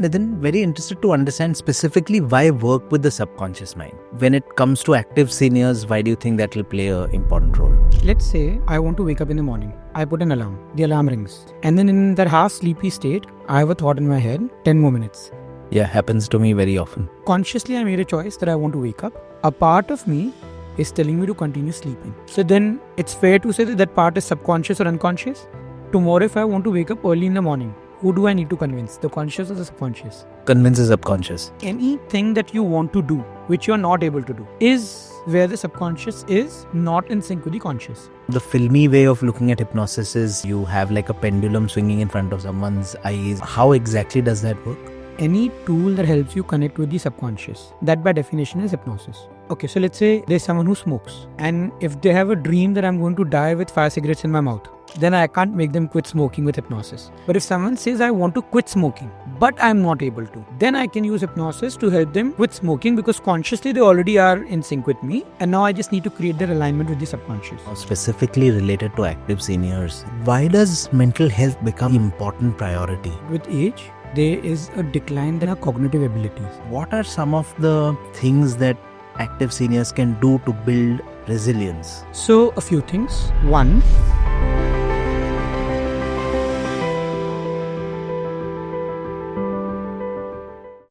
Nitin, very interested to understand specifically why work with the subconscious mind. When it comes to active seniors, why do you think that will play an important role? Let's say I want to wake up in the morning. I put an alarm. The alarm rings. And then in that half sleepy state, I have a thought in my head, 10 more minutes. Yeah, happens to me very often. Consciously, I made a choice that I want to wake up. A part of me is telling me to continue sleeping. So then it's fair to say that that part is subconscious or unconscious. Tomorrow, if I want to wake up early in the morning, who do I need to convince? The conscious or the subconscious? Convince the subconscious. Anything that you want to do, which you're not able to do, is where the subconscious is not in sync with the conscious. The filmy way of looking at hypnosis is you have like a pendulum swinging in front of someone's eyes. How exactly does that work? Any tool that helps you connect with the subconscious, that by definition is hypnosis. Okay, so let's say there's someone who smokes, and if they have a dream that I'm going to die with 5 cigarettes in my mouth, then I can't make them quit smoking with hypnosis. But if someone says I want to quit smoking, but I'm not able to, then I can use hypnosis to help them quit smoking because consciously they already are in sync with me, and now I just need to create their alignment with the subconscious. Specifically related to active seniors, why does mental health become an important priority? With age, there is a decline in our cognitive abilities. What are some of the things that active seniors can do to build resilience? So, a few things. One,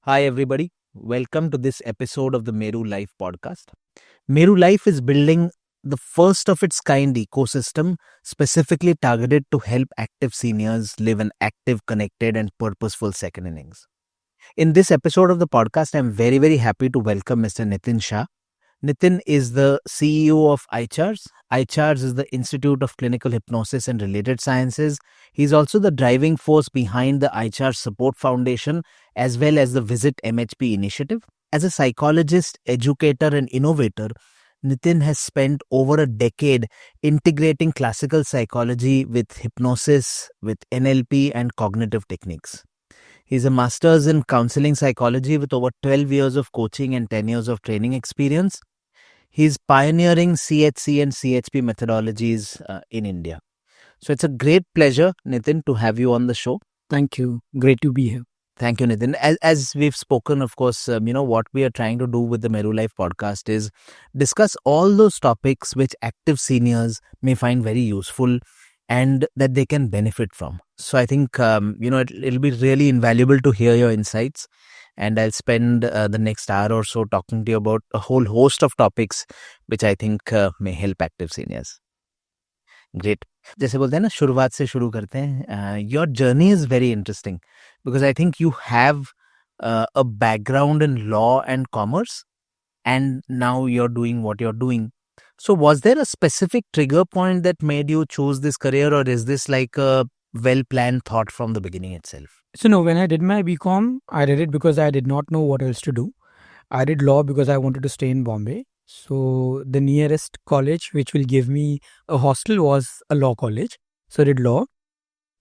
hi everybody, welcome to this episode of the Meru Life Podcast. Meru Life is building the first of its kind ecosystem specifically targeted to help active seniors live an active, connected and purposeful second innings. In this episode of the podcast, I'm very, very happy to welcome Mr. Nitin Shah. Nitin is the CEO of ICHARS. ICHARS is the Institute of Clinical Hypnosis and Related Sciences. He's also the driving force behind the ICHARS Support Foundation as well as the Visit MHP initiative. As a psychologist, educator and innovator, Nitin has spent over a decade integrating classical psychology with hypnosis, with NLP and cognitive techniques. He's a master's in counselling psychology with over 12 years of coaching and 10 years of training experience. He's pioneering CHC and CHP methodologies in India. So it's a great pleasure, Nitin, to have you on the show. thank you. Great to be here. Thank you, Nitin. As we've spoken, of course, what we are trying to do with the Meru Life Podcast is discuss all those topics which active seniors may find very useful and that they can benefit from. So I think, it'll be really invaluable to hear your insights. And I'll spend the next hour or so talking to you about a whole host of topics which I think may help active seniors. Great. जैसे बोलते हैं ना, शुरुआत से शुरू करते हैं. Your journey is very interesting because I think you have a background in law and commerce and now you're doing what you're doing. So was there a specific trigger point that made you choose this career, or is this like a well-planned thought from the beginning itself? So no, when I did my BCom, I did it because I did not know what else to do. I did law because I wanted to stay in Bombay. So the nearest college which will give me a hostel was a law college. So I did law.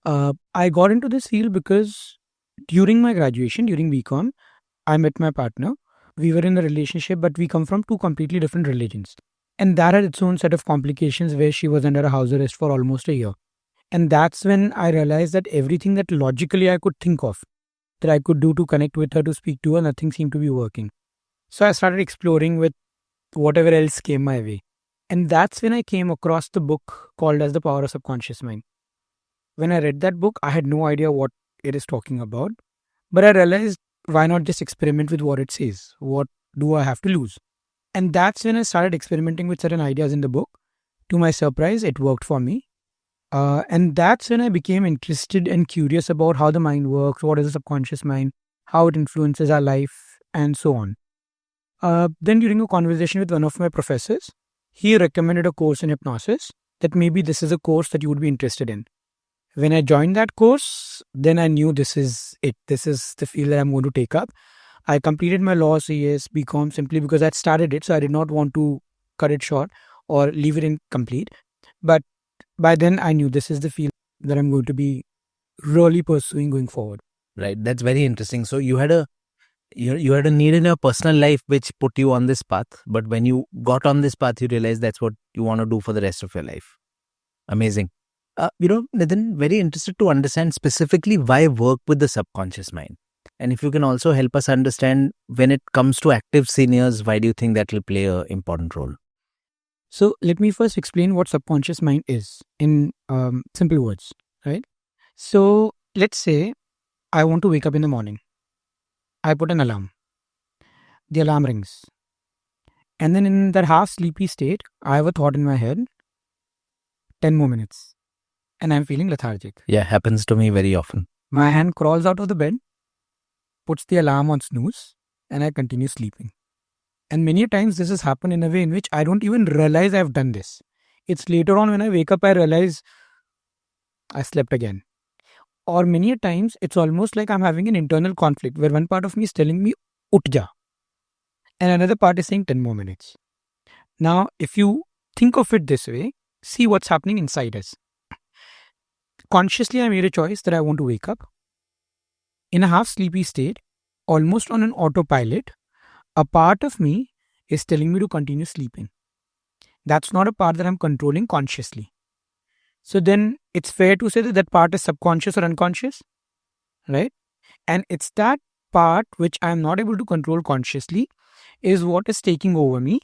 I got into this field because during my graduation, during BCom, I met my partner. We were in a relationship, but we come from two completely different religions. And that had its own set of complications where she was under a house arrest for almost a year. And that's when I realized that everything that logically I could think of, that I could do to connect with her, to speak to her, nothing seemed to be working. So I started exploring with whatever else came my way. And that's when I came across the book called as The Power of Subconscious Mind. When I read that book, I had no idea what it is talking about. But I realized, why not just experiment with what it says? What do I have to lose? And that's when I started experimenting with certain ideas in the book. To my surprise, it worked for me. And that's when I became interested and curious about how the mind works, what is the subconscious mind, how it influences our life, and so on. Then during a conversation with one of my professors, he recommended a course in hypnosis that maybe this is a course that you would be interested in. When I joined that course, then I knew this is it. This is the field that I'm going to take up. I completed my law CS, BCom simply because I'd started it, so I did not want to cut it short or leave it incomplete. But by then I knew this is the field that I'm going to be really pursuing going forward. Right. That's very interesting. So you had a need in your personal life which put you on this path. But when you got on this path, you realized that's what you want to do for the rest of your life. Amazing. Nitin, very interested to understand specifically why work with the subconscious mind. And if you can also help us understand when it comes to active seniors, why do you think that will play an important role? So let me first explain what subconscious mind is in simple words, right? So let's say I want to wake up in the morning. I put an alarm. The alarm rings. And then in that half sleepy state, I have a thought in my head, 10 more minutes. And I'm feeling lethargic. Yeah, happens to me very often. My hand crawls out of the bed, puts the alarm on snooze, and I continue sleeping. And many times this has happened in a way in which I don't even realize I've done this. It's later on when I wake up, I realize I slept again. Or many times it's almost like I'm having an internal conflict where one part of me is telling me, Ut ja. And another part is saying 10 more minutes. Now, if you think of it this way, see what's happening inside us. Consciously, I made a choice that I want to wake up. In a half sleepy state, almost on an autopilot, a part of me is telling me to continue sleeping. That's not a part that I'm controlling consciously. So then it's fair to say that that part is subconscious or unconscious, right? And it's that part which I'm not able to control consciously is what is taking over me,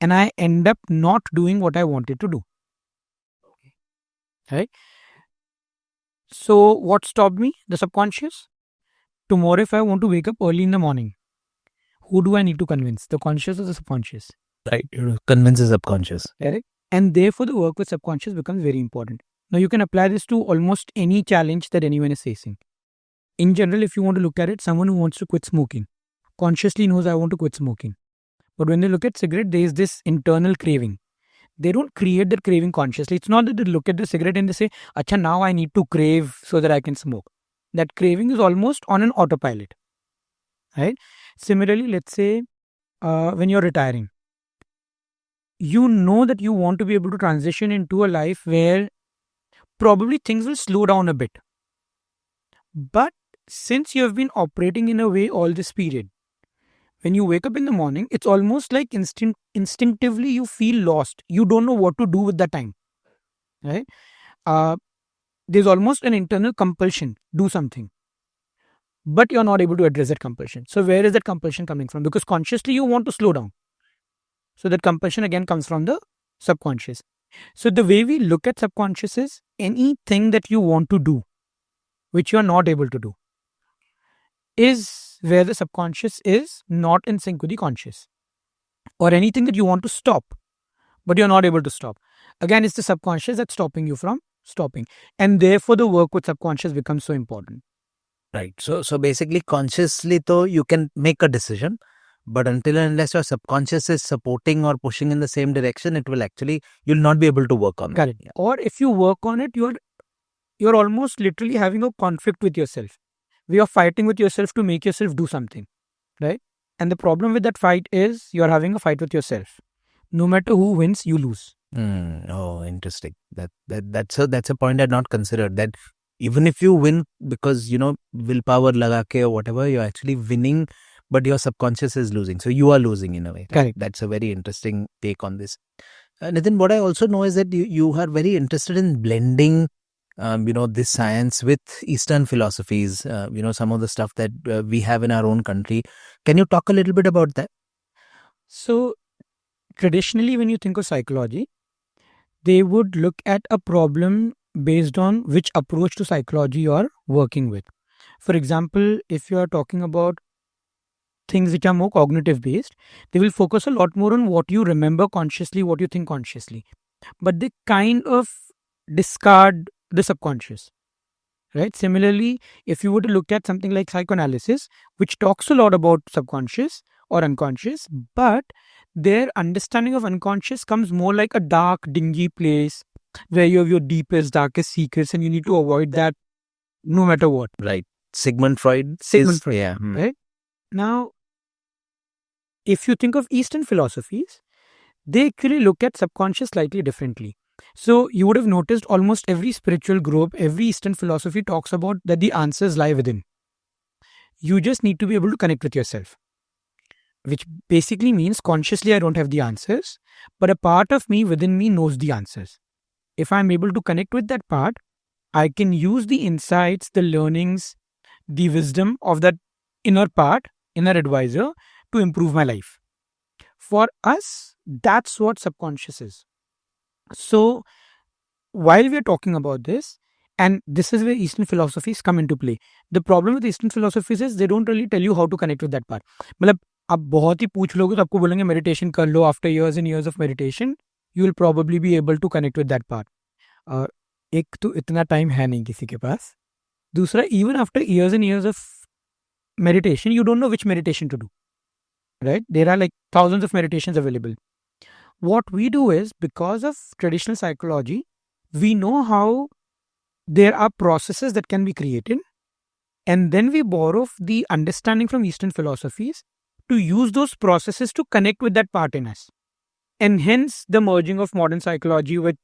and I end up not doing what I wanted to do. Right? So what stopped me? The subconscious. Tomorrow if I want to wake up early in the morning, who do I need to convince? The conscious or the subconscious? Right. Convince the subconscious. Correct. And therefore the work with subconscious becomes very important. Now you can apply this to almost any challenge that anyone is facing. In general, if you want to look at it, someone who wants to quit smoking consciously knows I want to quit smoking. But when they look at cigarette, there is this internal craving. They don't create that craving consciously. It's not that they look at the cigarette and they say, Acha, now I need to crave so that I can smoke. That craving is almost on an autopilot. Right? Similarly, let's say when you're retiring, you know that you want to be able to transition into a life where probably things will slow down a bit. But since you have been operating in a way all this period, when you wake up in the morning, it's almost like instinctively you feel lost. You don't know what to do with that time. Right? There's almost an internal compulsion, do something. But you're not able to address that compulsion. So where is that compulsion coming from? Because consciously you want to slow down. So that compulsion again comes from the subconscious. So the way we look at subconscious is anything that you want to do, which you are not able to do, is where the subconscious is not in sync with the conscious. Or anything that you want to stop, but you're not able to stop. Again, it's the subconscious that's stopping you from stopping. And therefore the work with subconscious becomes so important. Right. So basically consciously though you can make a decision, but until and unless your subconscious is supporting or pushing in the same direction, it will actually, you'll not be able to work on it. Correct. Yeah. Or if you work on it, you're almost literally having a conflict with yourself. We are fighting with yourself to make yourself do something, right? And the problem with that fight is you're having a fight with yourself. No matter who wins, you lose. Oh, interesting. That's a point I'd not considered. That even if you win because willpower laga ke or whatever, you're actually winning, but your subconscious is losing. So you are losing in a way. Right? Correct. That's a very interesting take on this. Nitin, what I also know is that you are very interested in blending this science with Eastern philosophies, some of the stuff that we have in our own country. Can you talk a little bit about that? So, traditionally, when you think of psychology, they would look at a problem based on which approach to psychology you are working with. For example, if you are talking about things which are more cognitive based, they will focus a lot more on what you remember consciously, what you think consciously. But they kind of discard the subconscious, right? Similarly, if you were to look at something like psychoanalysis, which talks a lot about subconscious or unconscious, but their understanding of unconscious comes more like a dark, dingy place where you have your deepest, darkest secrets and you need to avoid that no matter what. Right. Sigmund Freud. Yeah. Right? Now, if you think of Eastern philosophies, they actually look at subconscious slightly differently. So you would have noticed almost every spiritual group, every Eastern philosophy talks about that the answers lie within. You just need to be able to connect with yourself, which basically means consciously I don't have the answers, but a part of me within me knows the answers. If I'm able to connect with that part, I can use the insights, the learnings, the wisdom of that inner part, inner advisor to improve my life. For us, that's what subconscious is. So while we are talking about this, and this is where Eastern philosophies come into play. The problem with Eastern philosophies is they don't really tell you how to connect with that part. मतलब आप बहुत ही पूछ लोगे तो आपको बोलेंगे meditation कर लो. After years and years of meditation, you will probably be able to connect with that part. एक तो इतना टाइम है नहीं किसी के पास. दूसरा, even after years and years of meditation, you don't know which meditation to do. Right? There are like thousands of meditations available. What we do is, because of traditional psychology, we know how there are processes that can be created, and then we borrow the understanding from Eastern philosophies to use those processes to connect with that part in us. And hence the merging of modern psychology with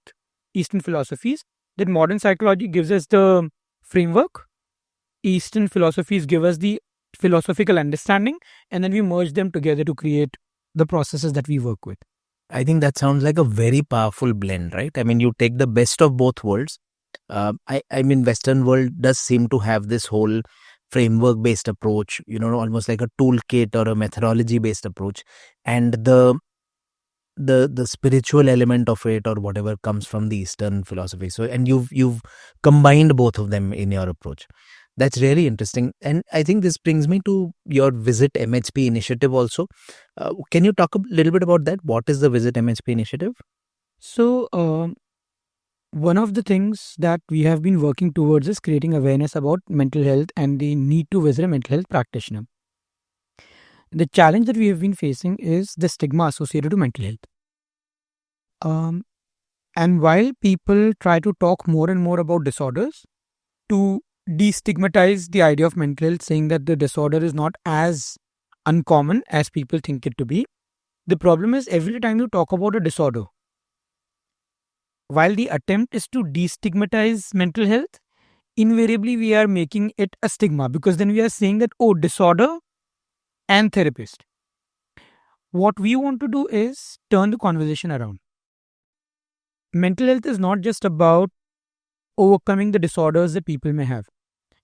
Eastern philosophies, that modern psychology gives us the framework, Eastern philosophies give us the philosophical understanding, and then we merge them together to create the processes that we work with. I think that sounds like a very powerful blend, right? I mean, you take the best of both worlds. I mean, Western world does seem to have this whole framework-based approach, almost like a toolkit or a methodology-based approach, and the spiritual element of it or whatever comes from the Eastern philosophy. So, and you've combined both of them in your approach. That's really interesting. And I think this brings me to your Visit MHP initiative also. Can you talk a little bit about that? What is the Visit MHP initiative? So, one of the things that we have been working towards is creating awareness about mental health and the need to visit a mental health practitioner. The challenge that we have been facing is the stigma associated to mental health. And while people try to talk more and more about disorders to destigmatize the idea of mental health, saying that the disorder is not as uncommon as people think it to be, the problem is every time you talk about a disorder, while the attempt is to destigmatize mental health, invariably we are making it a stigma, because then we are saying that, oh, disorder and therapist. What we want to do is turn the conversation around. Mental health is not just about overcoming the disorders that people may have.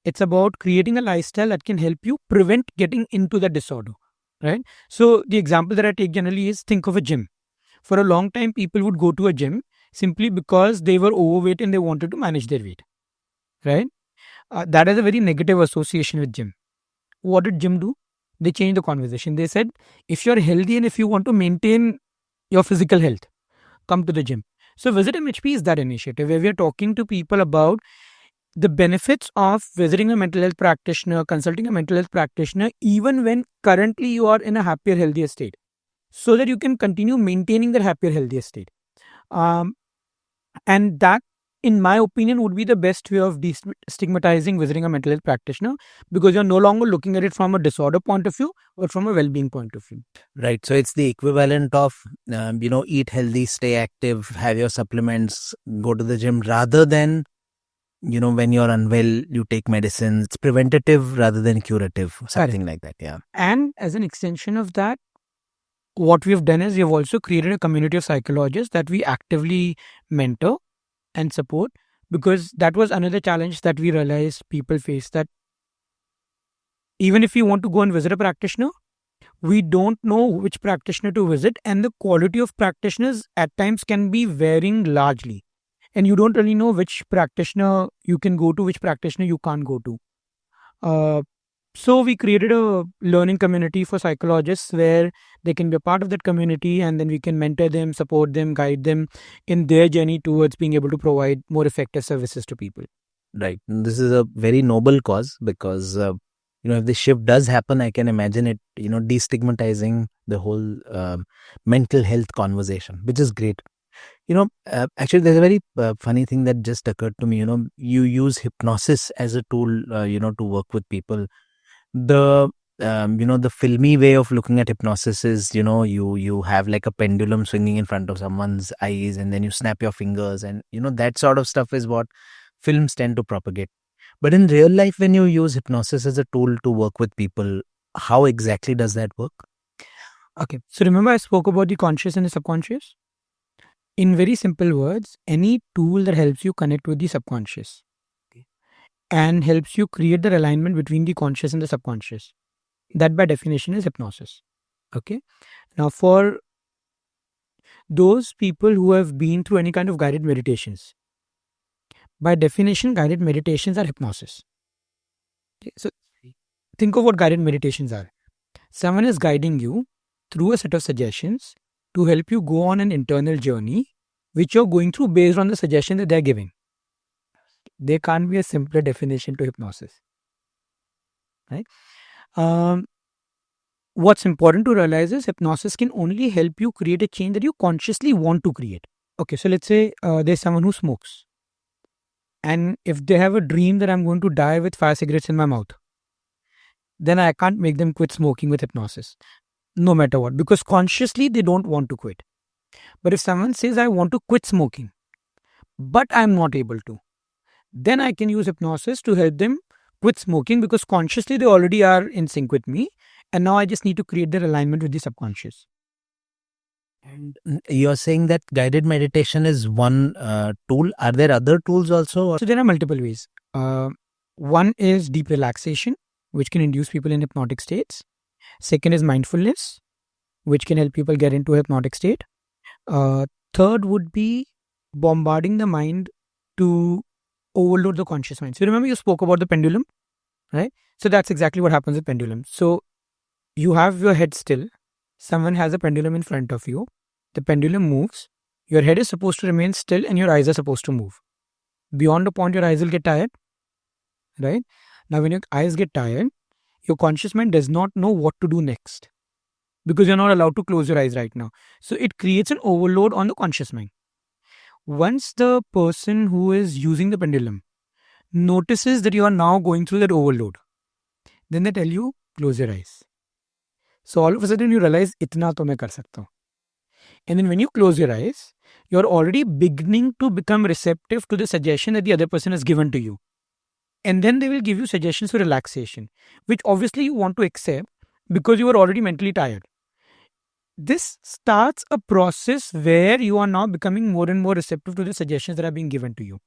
It's about creating a lifestyle that can help you prevent getting into that disorder, right? So the example that I take generally is, think of a gym. For a long time, people would go to a gym simply because they were overweight and they wanted to manage their weight, right? That is a very negative association with gym. What did gym do? They changed the conversation. They said, if you're healthy and if you want to maintain your physical health, come to the gym. So Visit MHP is that initiative where we are talking to people about the benefits of visiting a mental health practitioner, consulting a mental health practitioner, even when currently you are in a happier, healthier state, so that you can continue maintaining that happier, healthier state. And that, in my opinion, would be the best way of destigmatizing visiting a mental health practitioner, because you're no longer looking at it from a disorder point of view, but from a well-being point of view. Right. So it's the equivalent of, eat healthy, stay active, have your supplements, go to the gym, rather than, when you're unwell, you take medicine. It's preventative rather than curative, something like that. Yeah. And as an extension of that, what we've done is we have also created a community of psychologists that we actively mentor and support, because that was another challenge that we realized people face, that even if we want to go and visit a practitioner, we don't know which practitioner to visit, and the quality of practitioners at times can be varying largely, and you don't really know which practitioner you can go to, which practitioner you can't go to. So we created a learning community for psychologists where they can be a part of that community, and then we can mentor them, support them, guide them in their journey towards being able to provide more effective services to people. Right. This is a very noble cause, because, if the shift does happen, I can imagine it, destigmatizing the whole mental health conversation, which is great. Actually, there's a very funny thing that just occurred to me. You use hypnosis as a tool, to work with people. The filmy way of looking at hypnosis is, you have like a pendulum swinging in front of someone's eyes, and then you snap your fingers, and that sort of stuff is what films tend to propagate. But in real life, when you use hypnosis as a tool to work with people, how exactly does that work? Okay, so remember I spoke about the conscious and the subconscious? In very simple words, any tool that helps you connect with the subconscious and helps you create the alignment between the conscious and the subconscious. That by definition is hypnosis. Okay. Now, for those people who have been through any kind of guided meditations, by definition, guided meditations are hypnosis. Okay, so think of what guided meditations are. Someone is guiding you through a set of suggestions to help you go on an internal journey, which you're going through based on the suggestion that they're giving. There can't be a simpler definition to hypnosis. Right? What's important to realize is hypnosis can only help you create a change that you consciously want to create. Okay, so let's say there's someone who smokes. And if they have a dream that I'm going to die with 5 cigarettes in my mouth, then I can't make them quit smoking with hypnosis, no matter what, because consciously they don't want to quit. But if someone says, I want to quit smoking, but I'm not able to, then I can use hypnosis to help them quit smoking because consciously they already are in sync with me. And now I just need to create their alignment with the subconscious. And you're saying that guided meditation is one tool. Are there other tools also? So there are multiple ways. One is deep relaxation, which can induce people in hypnotic states. Second is mindfulness, which can help people get into a hypnotic state. Third would be bombarding the mind to overload the conscious mind. So remember you spoke about the pendulum, right? So that's exactly what happens with pendulum. So you have your head still. Someone has a pendulum in front of you. The pendulum moves. Your head is supposed to remain still and your eyes are supposed to move. Beyond a point, your eyes will get tired, right? Now, when your eyes get tired, your conscious mind does not know what to do next because you're not allowed to close your eyes right now. So it creates an overload on the conscious mind. Once the person who is using the pendulum notices that you are now going through that overload, then they tell you, close your eyes. So all of a sudden you realize, itna to main kar sakta hu. And then when you close your eyes, you're already beginning to become receptive to the suggestion that the other person has given to you. And then they will give you suggestions for relaxation, which obviously you want to accept because you are already mentally tired. This starts a process where you are now becoming more and more receptive to the suggestions that are being given to you.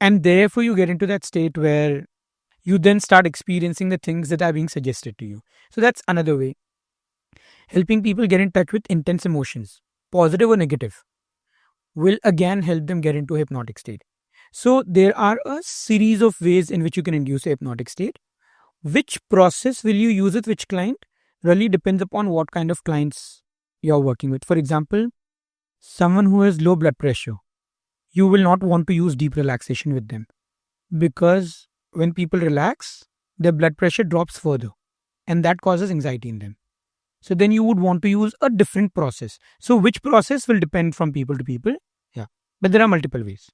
And therefore you get into that state where you then start experiencing the things that are being suggested to you. So that's another way. Helping people get in touch with intense emotions, positive or negative, will again help them get into a hypnotic state. So there are a series of ways in which you can induce a hypnotic state. Which process will you use with which client really depends upon what kind of clients you're working with. For example, someone who has low blood pressure, you will not want to use deep relaxation with them because when people relax, their blood pressure drops further and that causes anxiety in them. So then you would want to use a different process. So which process will depend from people to people. Yeah. But there are multiple ways.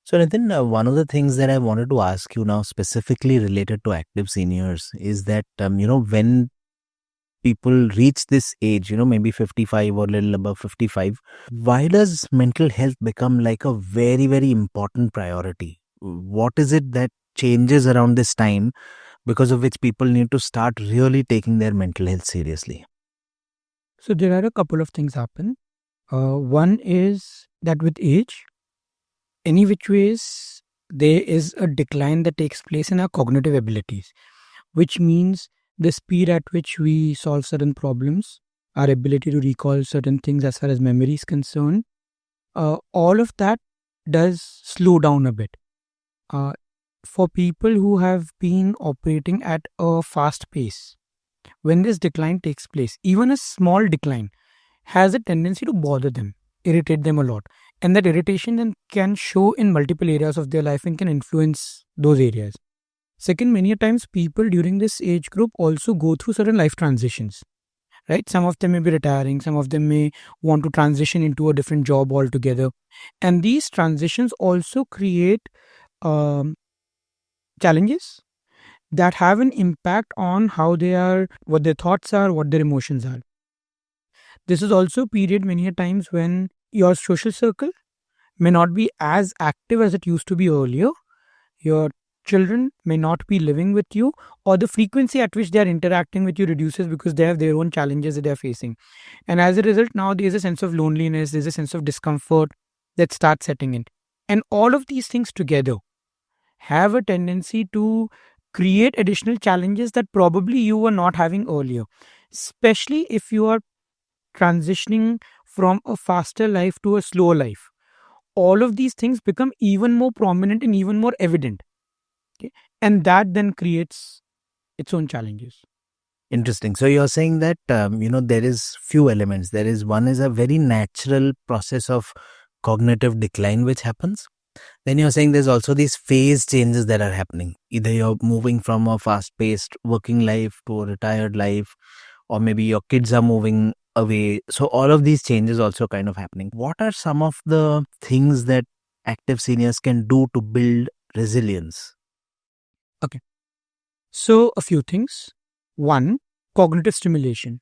So Nitin, one of the things that I wanted to ask you now specifically related to active seniors is that, when people reach this age, maybe 55 or a little above 55, why does mental health become like a very, very important priority? What is it that changes around this time because of which people need to start really taking their mental health seriously? So there are a couple of things happen. One is that with age, any which ways, there is a decline that takes place in our cognitive abilities, which means the speed at which we solve certain problems, our ability to recall certain things as far as memory is concerned, all of that does slow down a bit. For people who have been operating at a fast pace, when this decline takes place, even a small decline has a tendency to bother them, irritate them a lot. And that irritation then can show in multiple areas of their life and can influence those areas. Second, many times people during this age group also go through certain life transitions, right? Some of them may be retiring, some of them may want to transition into a different job altogether. And these transitions also create challenges that have an impact on how they are, what their thoughts are, what their emotions are. This is also a period many a times when your social circle may not be as active as it used to be earlier. Your children may not be living with you, or the frequency at which they are interacting with you reduces because they have their own challenges that they are facing. And as a result, now there is a sense of loneliness, there is a sense of discomfort that starts setting in. And all of these things together have a tendency to create additional challenges that probably you were not having earlier, especially if you are transitioning from a faster life to a slower life. All of these things become even more prominent and even more evident. Okay? And that then creates its own challenges. Interesting. So you're saying that there is few elements. There is one is a very natural process of cognitive decline which happens. Then you're saying there's also these phase changes that are happening. Either you're moving from a fast-paced working life to a retired life, or maybe your kids are moving away. So all of these changes also kind of happening. What are some of the things that active seniors can do to build resilience? Okay. So, a few things. One, cognitive stimulation,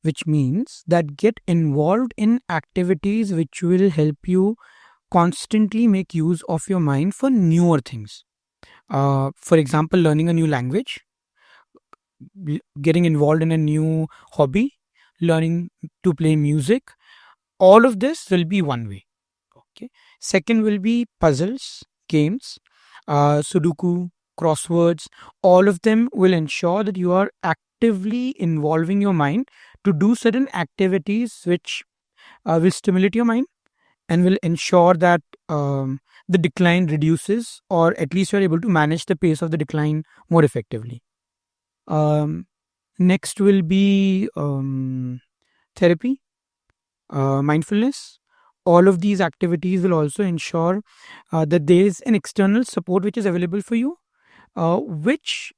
which means that get involved in activities which will help you constantly make use of your mind for newer things. For example, learning a new language, getting involved in a new hobby, learning to play music. All of this will be one way. Okay. Second will be puzzles, games, Sudoku, crosswords. All of them will ensure that you are actively involving your mind to do certain activities which will stimulate your mind and will ensure that the decline reduces, or at least you're able to manage the pace of the decline more effectively. Next will be therapy, mindfulness. All of these activities will also ensure that there is an external support which is available for you, which,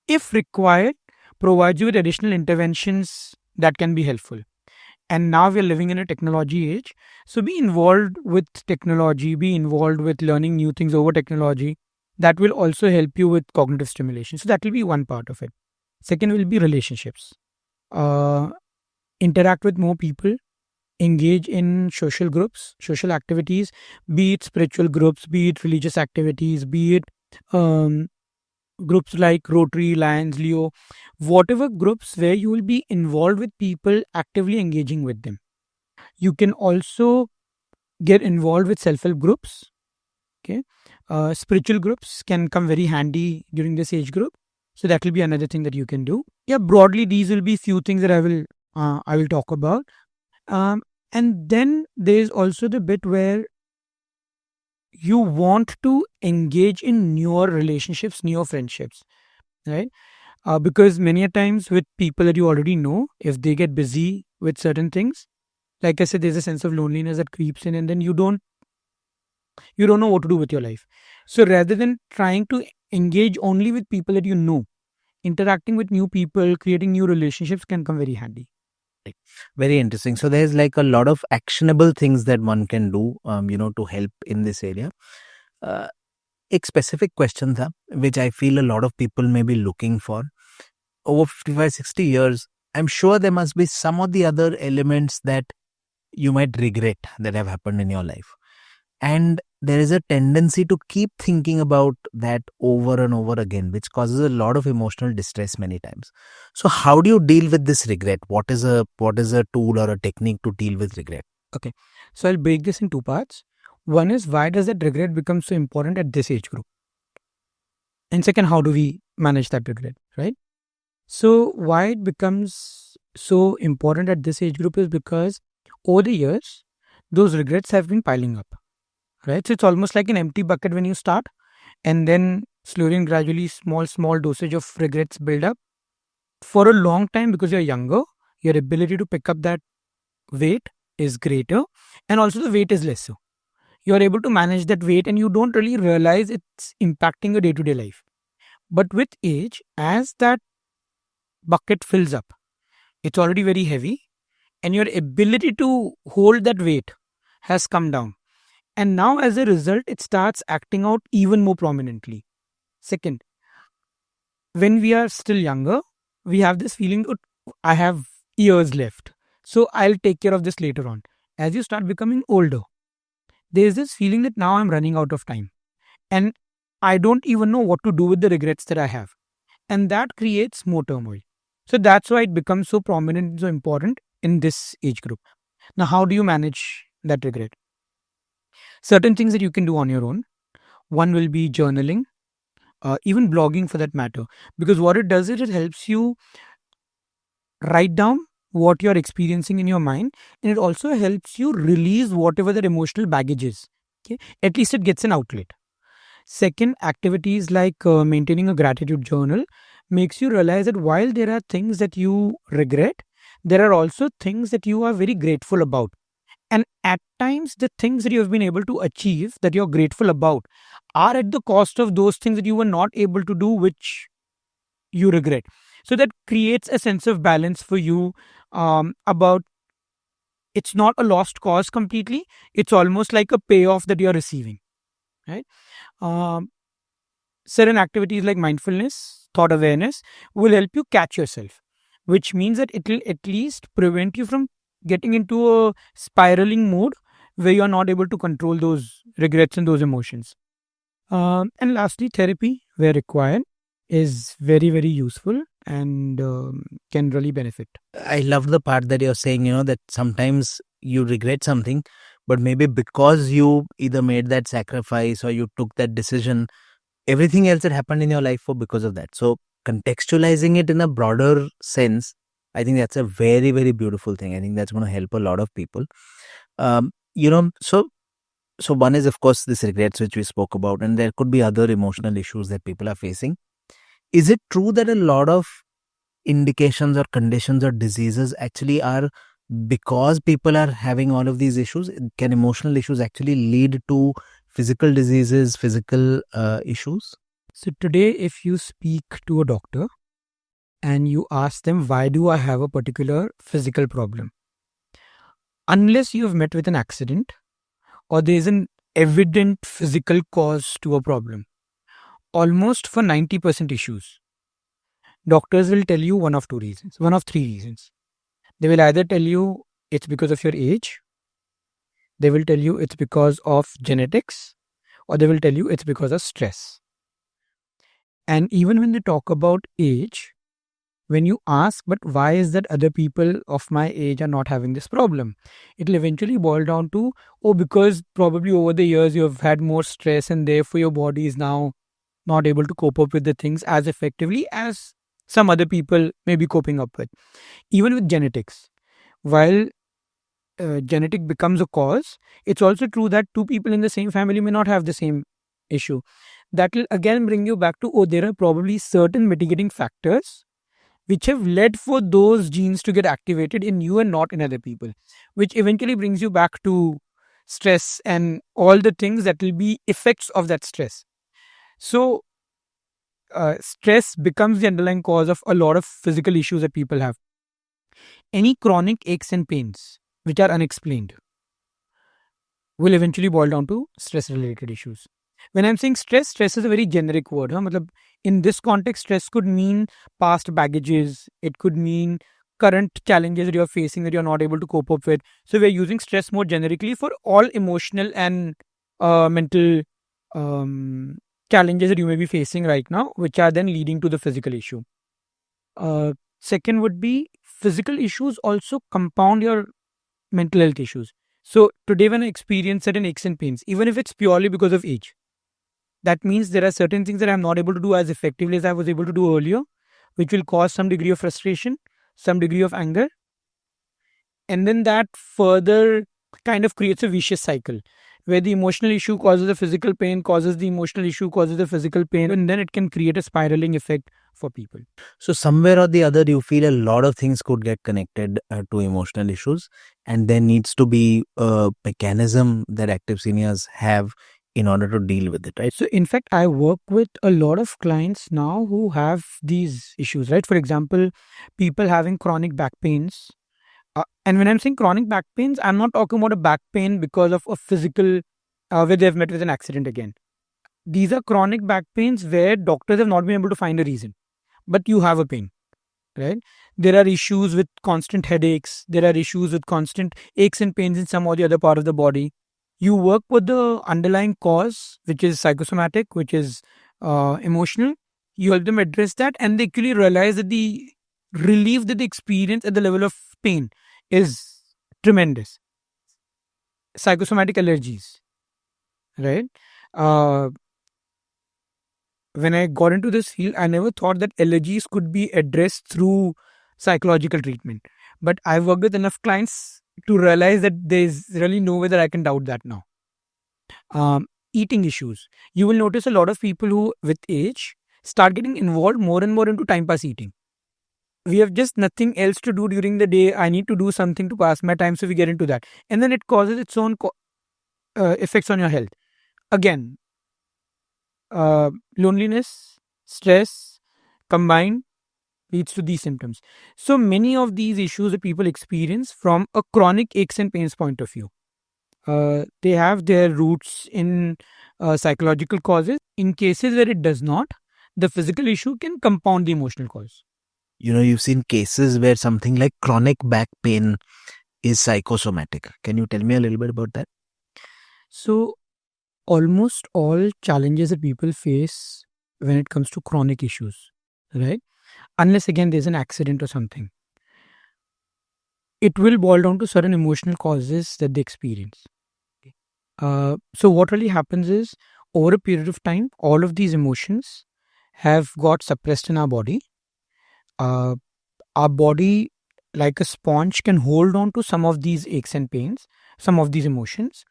if required, provides you with additional interventions that can be helpful. And now we are living in a technology age. So be involved with technology, be involved with learning new things over technology. That will also help you with cognitive stimulation. So that will be one part of it. Second will be relationships. Interact with more people, engage in social groups, social activities, be it spiritual groups, be it religious activities, be it groups like Rotary, Lions, Leo, whatever groups where you will be involved with people, actively engaging with them. You can also get involved with self-help groups. Okay, spiritual groups can come very handy during this age group. So that will be another thing that you can do. Yeah, broadly these will be few things that I will talk about. And then there is also the bit where you want to engage in newer relationships, newer friendships, right? Because many a times with people that you already know, if they get busy with certain things, like I said, there's a sense of loneliness that creeps in, and then you don't know what to do with your life. So rather than trying to engage only with people that you know, interacting with new people, creating new relationships can come very handy. Very interesting. So there's like a lot of actionable things that one can do, to help in this area. एक specific question था, which I feel a lot of people may be looking for. Over 55, 60 years, I'm sure there must be some of the other elements that you might regret that have happened in your life. And there is a tendency to keep thinking about that over and over again, which causes a lot of emotional distress many times. So how do you deal with this regret? What is a tool or a technique to deal with regret? Okay, so I'll break this in two parts. One is, why does that regret become so important at this age group? And second, how do we manage that regret, right? So why it becomes so important at this age group is because over the years, those regrets have been piling up, right? So it's almost like an empty bucket when you start, and then slowly and gradually small dosage of regrets build up. For a long time, because you're younger, your ability to pick up that weight is greater, and also the weight is lesser. You're able to manage that weight and you don't really realize it's impacting your day-to-day life. But with age, as that bucket fills up, it's already very heavy, and your ability to hold that weight has come down. And now, as a result, it starts acting out even more prominently. Second, when we are still younger, we have this feeling that I have years left, so I'll take care of this later on. As you start becoming older, there's this feeling that now I'm running out of time and I don't even know what to do with the regrets that I have. And that creates more turmoil. So that's why it becomes so prominent and so important in this age group. Now, how do you manage that regret? Certain things that you can do on your own. One will be journaling. even blogging for that matter. Because what it does is it helps you write down what you're experiencing in your mind, and it also helps you release whatever that emotional baggage is. Okay, at least it gets an outlet. Second, activities like maintaining a gratitude journal makes you realize that while there are things that you regret, there are also things that you are very grateful about. And at times, the things that you have been able to achieve that you're grateful about are at the cost of those things that you were not able to do, which you regret. So that creates a sense of balance for you, about it's not a lost cause completely. It's almost like a payoff that you're receiving, right? Um, Certain activities like mindfulness, thought awareness will help you catch yourself, which means that it will at least prevent you from getting into a spiraling mode where you're not able to control those regrets and those emotions. And lastly, therapy, where required, is very, very useful and can really benefit. I love the part that you're saying, that sometimes you regret something, but maybe because you either made that sacrifice or you took that decision, everything else that happened in your life was because of that. So contextualizing it in a broader sense, I think that's a very, very beautiful thing. I think that's going to help a lot of people. Um, you know, so so one is of course this regrets which we spoke about, and there could be other emotional issues that people are facing. Is it true that a lot of indications or conditions or diseases actually are because people are having all of these issues? Can emotional issues actually lead to physical diseases, physical issues? So, today, if you speak to a doctor and you ask them, why do I have a particular physical problem? Unless you have met with an accident or there is an evident physical cause to a problem, almost for 90% issues, doctors will tell you one of two reasons, one of three reasons. They will either tell you it's because of your age, they will tell you it's because of genetics, or they will tell you it's because of stress. And even when they talk about age, when you ask, but why is that other people of my age are not having this problem? It'll eventually boil down to, oh, because probably over the years you have had more stress and therefore your body is now not able to cope up with the things as effectively as some other people may be coping up with. Even with genetics, while genetic becomes a cause, it's also true that two people in the same family may not have the same issue. That will again bring you back to, oh, there are probably certain mitigating factors which have led for those genes to get activated in you and not in other people, which eventually brings you back to stress and all the things that will be effects of that stress. So, stress becomes the underlying cause of a lot of physical issues that people have. Any chronic aches and pains which are unexplained will eventually boil down to stress related issues. When I'm saying stress, stress is a very generic word. Matlab, in this context, stress could mean past baggages, it could mean current challenges that you're facing that you're not able to cope up with. So we're using stress more generically for all emotional and mental um, challenges that you may be facing right now, which are then leading to the physical issue. Second would be physical issues also compound your mental health issues. So today when I experience certain aches and pains, even if it's purely because of age, that means there are certain things that I'm not able to do as effectively as I was able to do earlier, which will cause some degree of frustration, some degree of anger. And then that further kind of creates a vicious cycle where the emotional issue causes the physical pain, causes the emotional issue, causes the physical pain, and then it can create a spiraling effect for people. So somewhere or the other, you feel a lot of things could get connected to emotional issues, and there needs to be a mechanism that active seniors have in order to deal with it, right? So, in fact, I work with a lot of clients now who have these issues, right? For example, people having chronic back pains. And when I'm saying chronic back pains, I'm not talking about a back pain because of a physical, where they've met with an accident again. These are chronic back pains where doctors have not been able to find a reason, but you have a pain, right? There are issues with constant headaches. There are issues with constant aches and pains in some or the other part of the body. You work with the underlying cause, which is psychosomatic, which is emotional. You help them address that, and they actually realize that the relief that they experience at the level of pain is tremendous. Psychosomatic allergies, right? Uh, when I got into this field, I never thought that allergies could be addressed through psychological treatment. But I've worked with enough clients to realize that there's really no way that I can doubt that now. Eating issues. You will notice a lot of people who, with age, start getting involved more and more into time pass eating. We have just nothing else to do during the day. I need to do something to pass my time, so we get into that. And then it causes its own effects on your health. Again, loneliness, stress combined leads to these symptoms. So many of these issues that people experience from a chronic aches and pains point of view. They have their roots in psychological causes. In cases where it does not, the physical issue can compound the emotional cause. You've seen cases where something like chronic back pain is psychosomatic. Can you tell me a little bit about that? So almost all challenges that people face when it comes to chronic issues, right? Unless again there's an accident or something, it will boil down to certain emotional causes that they experience. So what really happens is, over a period of time, all of these emotions have got suppressed in our body. Our body, like a sponge, can hold on to some of these aches and pains, some of these emotions.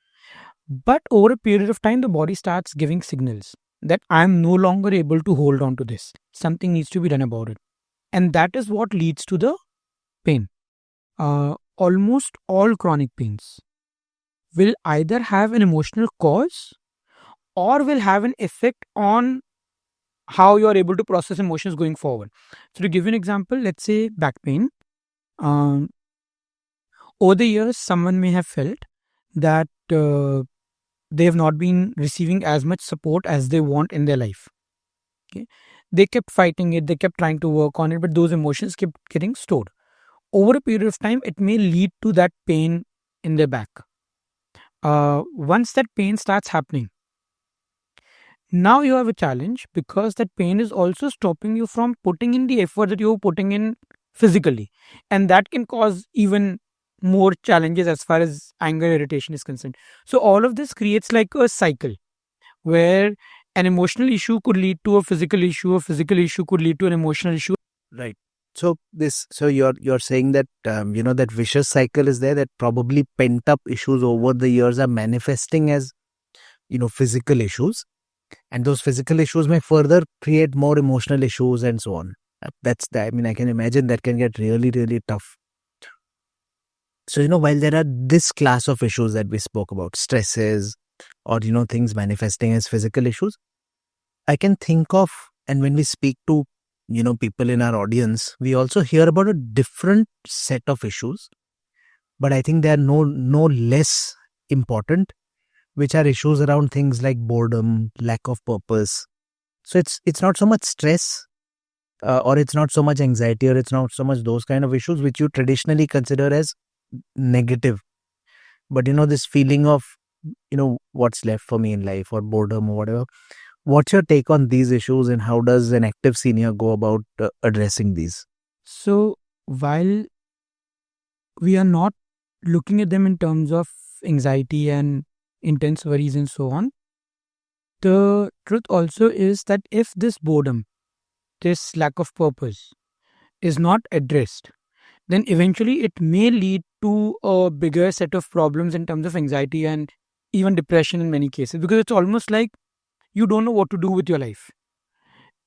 But over a period of time, the body starts giving signals that I'm no longer able to hold on to this. Something needs to be done about it. And that is what leads to the pain. Almost all chronic pains will either have an emotional cause or will have an effect on how you are able to process emotions going forward. So to give you an example, let's say back pain. Over the years, someone may have felt that they have not been receiving as much support as they want in their life. Okay? They kept fighting it, they kept trying to work on it, but those emotions kept getting stored. Over a period of time, it may lead to that pain in their back. Once that pain starts happening, now you have a challenge because that pain is also stopping you from putting in the effort that you were putting in physically. And that can cause even more challenges as far as anger, irritation is concerned. So all of this creates like a cycle where an emotional issue could lead to a physical issue could lead to an emotional issue. Right. So you're saying that that vicious cycle is there, that probably pent up issues over the years are manifesting as physical issues, and those physical issues may further create more emotional issues and so on. That's that. I mean, I can imagine that can get really, really tough. So while there are this class of issues that we spoke about, stresses or things manifesting as physical issues, I can think of, and when we speak to people in our audience, we also hear about a different set of issues, but I think they are no less important, which are issues around things like boredom, lack of purpose. So it's not so much stress, or it's not so much anxiety, or it's not so much those kind of issues which you traditionally consider as negative. But this feeling of what's left for me in life, or boredom, or whatever. What's your take on these issues, and how does an active senior go about addressing these? So while we are not looking at them in terms of anxiety and intense worries and so on, the truth also is that if this boredom, this lack of purpose is not addressed, then eventually it may lead to a bigger set of problems in terms of anxiety and even depression in many cases, because it's almost like you don't know what to do with your life.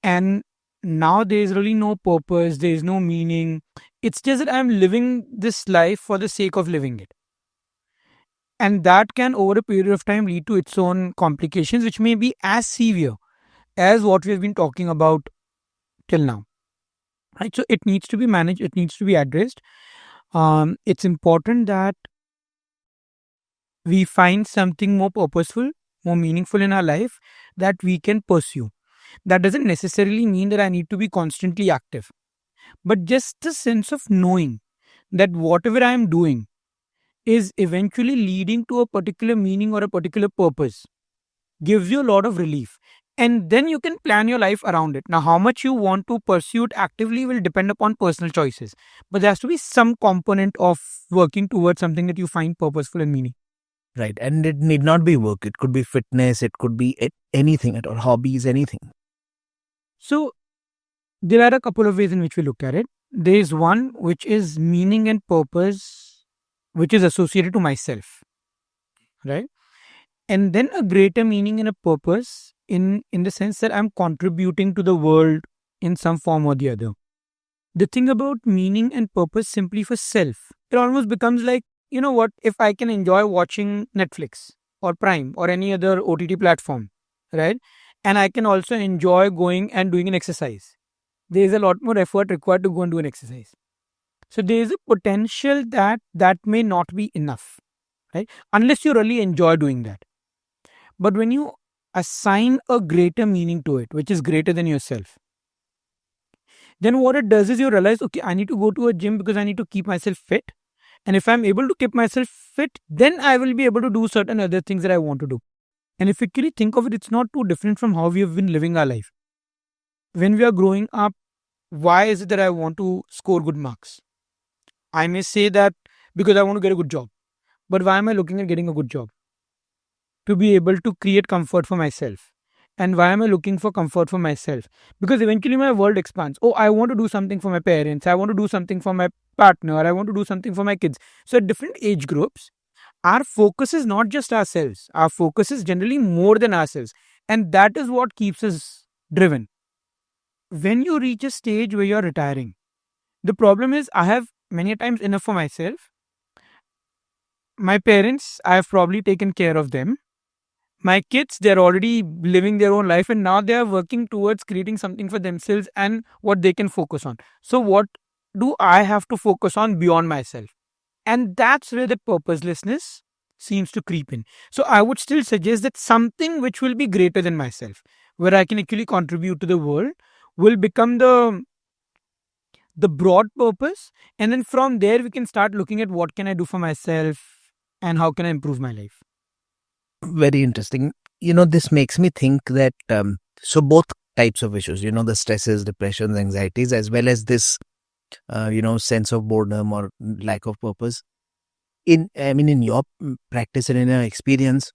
And now there's really no purpose, there's no meaning. It's just that I'm living this life for the sake of living it. And that can, over a period of time, lead to its own complications, which may be as severe as what we've been talking about till now. Right? So it needs to be managed, it needs to be addressed. It's important that we find something more purposeful, more meaningful in our life that we can pursue. That doesn't necessarily mean that I need to be constantly active, but just the sense of knowing that whatever I am doing is eventually leading to a particular meaning or a particular purpose gives you a lot of relief. And then you can plan your life around it. Now, how much you want to pursue it actively will depend upon personal choices, but there has to be some component of working towards something that you find purposeful and meaning. Right. And it need not be work. It could be fitness. It could be anything, or hobbies, anything. So there are a couple of ways in which we look at it. There is one which is meaning and purpose, which is associated to myself, right? And then a greater meaning and a purpose in the sense that I'm contributing to the world in some form or the other. The thing about meaning and purpose simply for self, it almost becomes like, you know what, if I can enjoy watching Netflix or Prime or any other OTT platform, right? And I can also enjoy going and doing an exercise. There is a lot more effort required to go and do an exercise. So there is a potential that that may not be enough, right? Unless you really enjoy doing that. But when you assign a greater meaning to it, which is greater than yourself, then what it does is you realize, okay, I need to go to a gym because I need to keep myself fit. And if I'm able to keep myself fit, then I will be able to do certain other things that I want to do. And if you really think of it, it's not too different from how we have been living our life. When we are growing up, why is it that I want to score good marks? I may say that because I want to get a good job. But why am I looking at getting a good job? To be able to create comfort for myself. And why am I looking for comfort for myself? Because eventually my world expands. Oh, I want to do something for my parents. I want to do something for my partner. I want to do something for my kids. So at different age groups, our focus is not just ourselves. Our focus is generally more than ourselves. And that is what keeps us driven. When you reach a stage where you're retiring, the problem is I have many times enough for myself. My parents, I have probably taken care of them. My kids, they're already living their own life and now they are working towards creating something for themselves and what they can focus on. So what do I have to focus on beyond myself? And that's where the purposelessness seems to creep in. So I would still suggest that something which will be greater than myself, where I can actually contribute to the world, will become the broad purpose. And then from there we can start looking at what can I do for myself and how can I improve my life. Very interesting. This makes me think that so both types of issues, the stresses, depressions, anxieties, as well as this, sense of boredom or lack of purpose. In your practice and in your experience,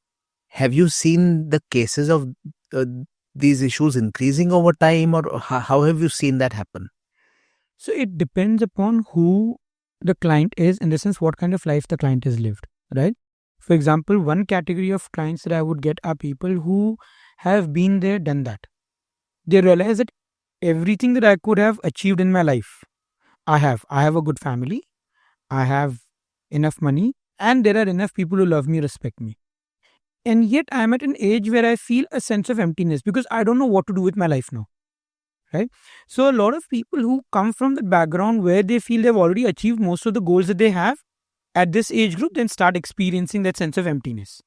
have you seen the cases of uh, these issues increasing over time, or how have you seen that happen? So it depends upon who the client is, in the sense what kind of life the client has lived, right? For example, one category of clients that I would get are people who have been there, done that. They realize that everything that I could have achieved in my life, I have. I have a good family, I have enough money, and there are enough people who love me, respect me. And yet I am at an age where I feel a sense of emptiness because I don't know what to do with my life now. Right? So a lot of people who come from the background where they feel they've already achieved most of the goals that they have at this age group, then start experiencing that sense of emptiness.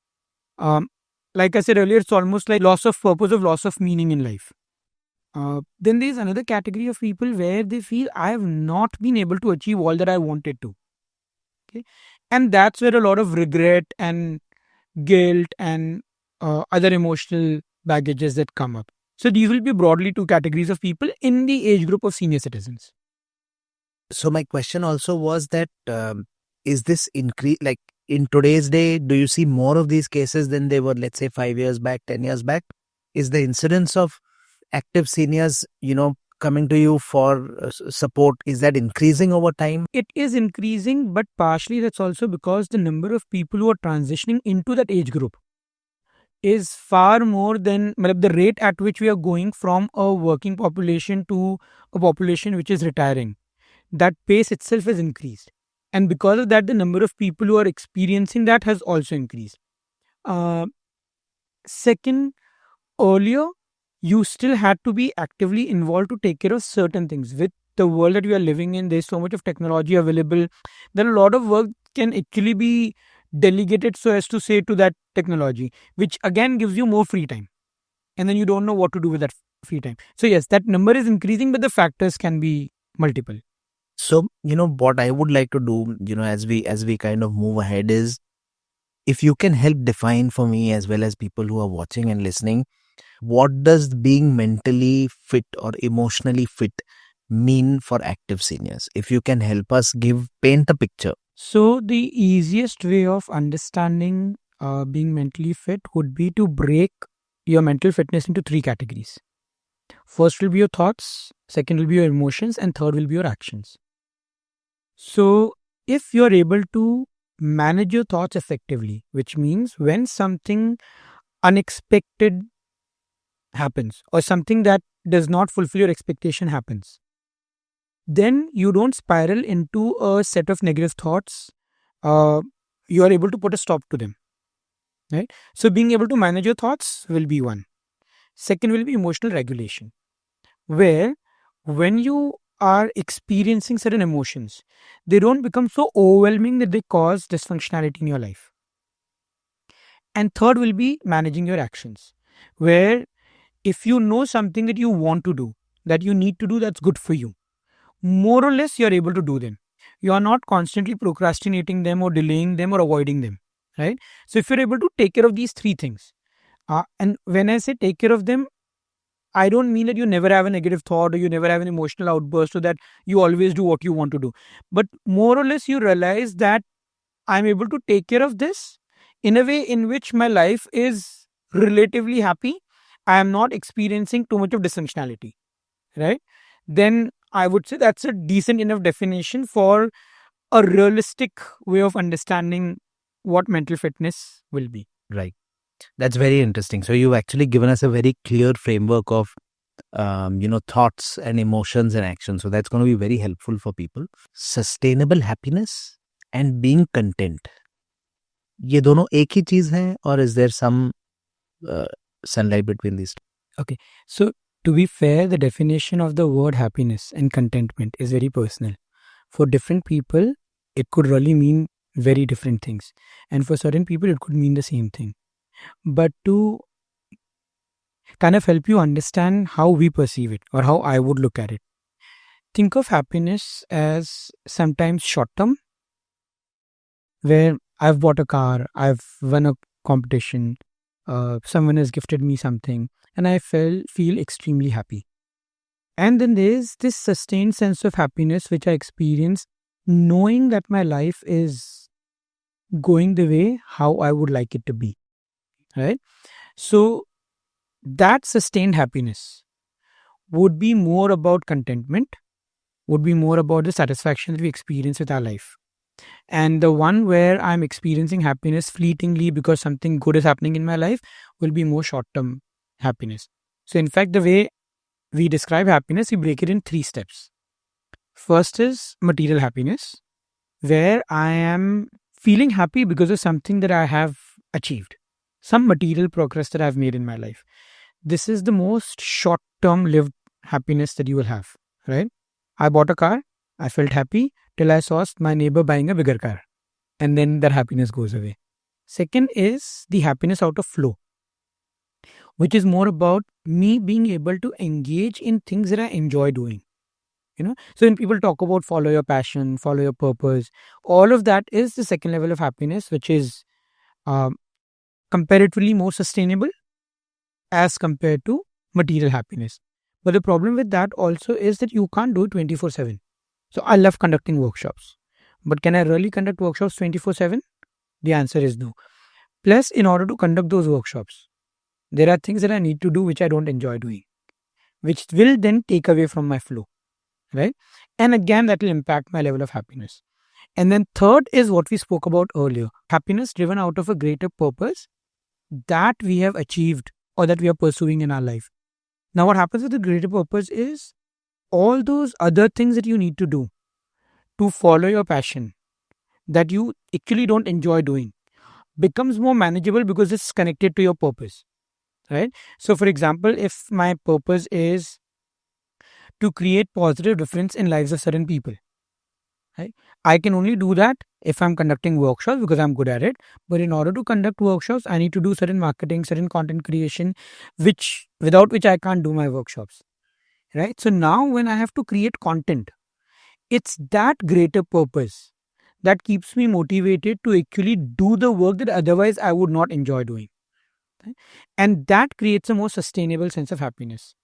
Like I said earlier, it's almost like loss of purpose, of loss of meaning in life. Then there's another category of people where they feel I have not been able to achieve all that I wanted to. Okay, and that's where a lot of regret and guilt and other emotional baggages that come up. So these will be broadly two categories of people in the age group of senior citizens. So my question also was that is this increase, like in today's day, do you see more of these cases than they were, let's say, 5 years back, 10 years back? Is the incidence of active seniors, coming to you for support, is that increasing over time? It is increasing, but partially that's also because the number of people who are transitioning into that age group is far more than the rate at which we are going from a working population to a population which is retiring. That pace itself has increased. And because of that, the number of people who are experiencing that has also increased. Second, earlier, you still had to be actively involved to take care of certain things. With the world that we are living in, there's so much of technology available. Then a lot of work can actually be delegated, so as to say, to that technology, which again gives you more free time. And then you don't know what to do with that free time. So yes, that number is increasing, but the factors can be multiple. So, what I would like to do, as we kind of move ahead is, if you can help define for me as well as people who are watching and listening, what does being mentally fit or emotionally fit mean for active seniors? If you can help us paint a picture. So the easiest way of understanding being mentally fit would be to break your mental fitness into three categories. First will be your thoughts, second will be your emotions, and third will be your actions. So, if you're able to manage your thoughts effectively, which means when something unexpected happens or something that does not fulfill your expectation happens, then you don't spiral into a set of negative thoughts. You are able to put a stop to them, right? So, being able to manage your thoughts will be one. Second will be emotional regulation, where when you are experiencing certain emotions, they don't become so overwhelming that they cause dysfunctionality in your life. And third will be managing your actions, where if you know something that you want to do, that you need to do, that's good for you, more or less you're able to do them. You are not constantly procrastinating them or delaying them or avoiding them, right? So if you're able to take care of these three things, and when I say take care of them, I don't mean that you never have a negative thought or you never have an emotional outburst or that you always do what you want to do. But more or less, you realize that I'm able to take care of this in a way in which my life is relatively happy. I am not experiencing too much of dysfunctionality, right? Then I would say that's a decent enough definition for a realistic way of understanding what mental fitness will be. Right. That's very interesting. So you've actually given us a very clear framework of thoughts and emotions and actions. So that's going to be very helpful for people. Sustainable happiness and being content. ये दोनों एक ही चीज है or is there some sunlight between these? Okay. So, to be fair, the definition of the word happiness and contentment is very personal. For different people, it could really mean very different things. And for certain people, it could mean the same thing. But to kind of help you understand how we perceive it or how I would look at it, think of happiness as sometimes short term, where I've bought a car, I've won a competition, someone has gifted me something, and I feel extremely happy. And then there's this sustained sense of happiness which I experience knowing that my life is going the way how I would like it to be, right? So that sustained happiness would be more about contentment, would be more about the satisfaction that we experience with our life. And the one where I'm experiencing happiness fleetingly because something good is happening in my life will be more short term happiness. So, in fact, the way we describe happiness, we break it in 3 steps. First is material happiness, where I am feeling happy because of something that I have achieved, some material progress that I've made in my life. This is the most short term lived happiness that you will have, right? I bought a car, I felt happy till I saw my neighbor buying a bigger car, and then that happiness goes away. Second is the happiness out of flow, which is more about me being able to engage in things that I enjoy doing. So when people talk about follow your passion, follow your purpose, all of that is the second level of happiness, which is comparatively more sustainable as compared to material happiness. But the problem with that also is that you can't do it 24/7. So I love conducting workshops, but can I really conduct workshops 24/7? The answer is no. Plus, in order to conduct those workshops, there are things that I need to do which I don't enjoy doing, which will then take away from my flow, right? And again, that will impact my level of happiness. And then third is what we spoke about earlier, happiness driven out of a greater purpose that we have achieved or that we are pursuing in our life. Now, what happens with the greater purpose is all those other things that you need to do to follow your passion that you actually don't enjoy doing becomes more manageable because it's connected to your purpose, right? So, for example, if my purpose is to create positive difference in lives of certain people, right? I can only do that if I'm conducting workshops because I'm good at it. But in order to conduct workshops, I need to do certain marketing, certain content creation, without which I can't do my workshops, right? So now when I have to create content, it's that greater purpose that keeps me motivated to actually do the work that otherwise I would not enjoy doing. Right? And that creates a more sustainable sense of happiness.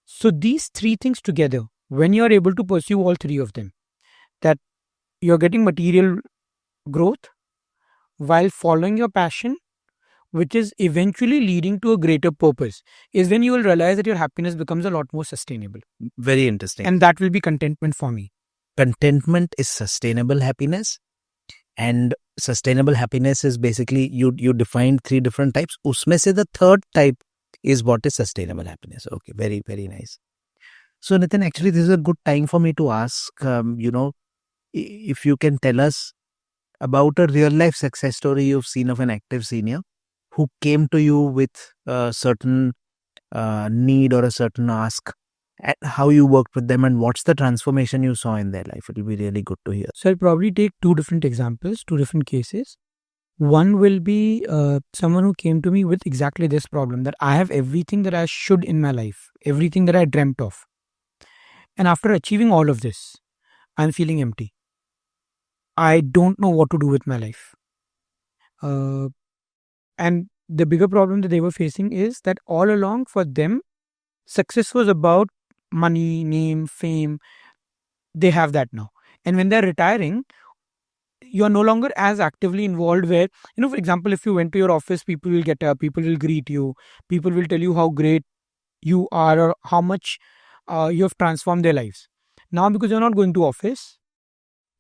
So these 3 things together, when you're able to pursue all 3 of them, that you're getting material growth while following your passion, which is eventually leading to a greater purpose, is when you will realize that your happiness becomes a lot more sustainable. Very interesting. And that will be contentment for me. Contentment is sustainable happiness, and sustainable happiness is basically you defined 3 different types. Usme se the third type is what is sustainable happiness. Okay, very, very nice. So Nitin, actually this is a good time for me to ask, if you can tell us about a real life success story you've seen of an active senior who came to you with a certain need or a certain ask, and how you worked with them and what's the transformation you saw in their life. It will be really good to hear. So I'll probably take 2 different examples, 2 different cases. One will be someone who came to me with exactly this problem, that I have everything that I should in my life, everything that I dreamt of. And after achieving all of this, I'm feeling empty. I don't know what to do with my life. And the bigger problem that they were facing is that all along for them, success was about money, name, fame. They have that now. And when they're retiring, you're no longer as actively involved where, for example, if you went to your office, people will get up, people will greet you, people will tell you how great you are or how much you have transformed their lives. Now, because you're not going to office,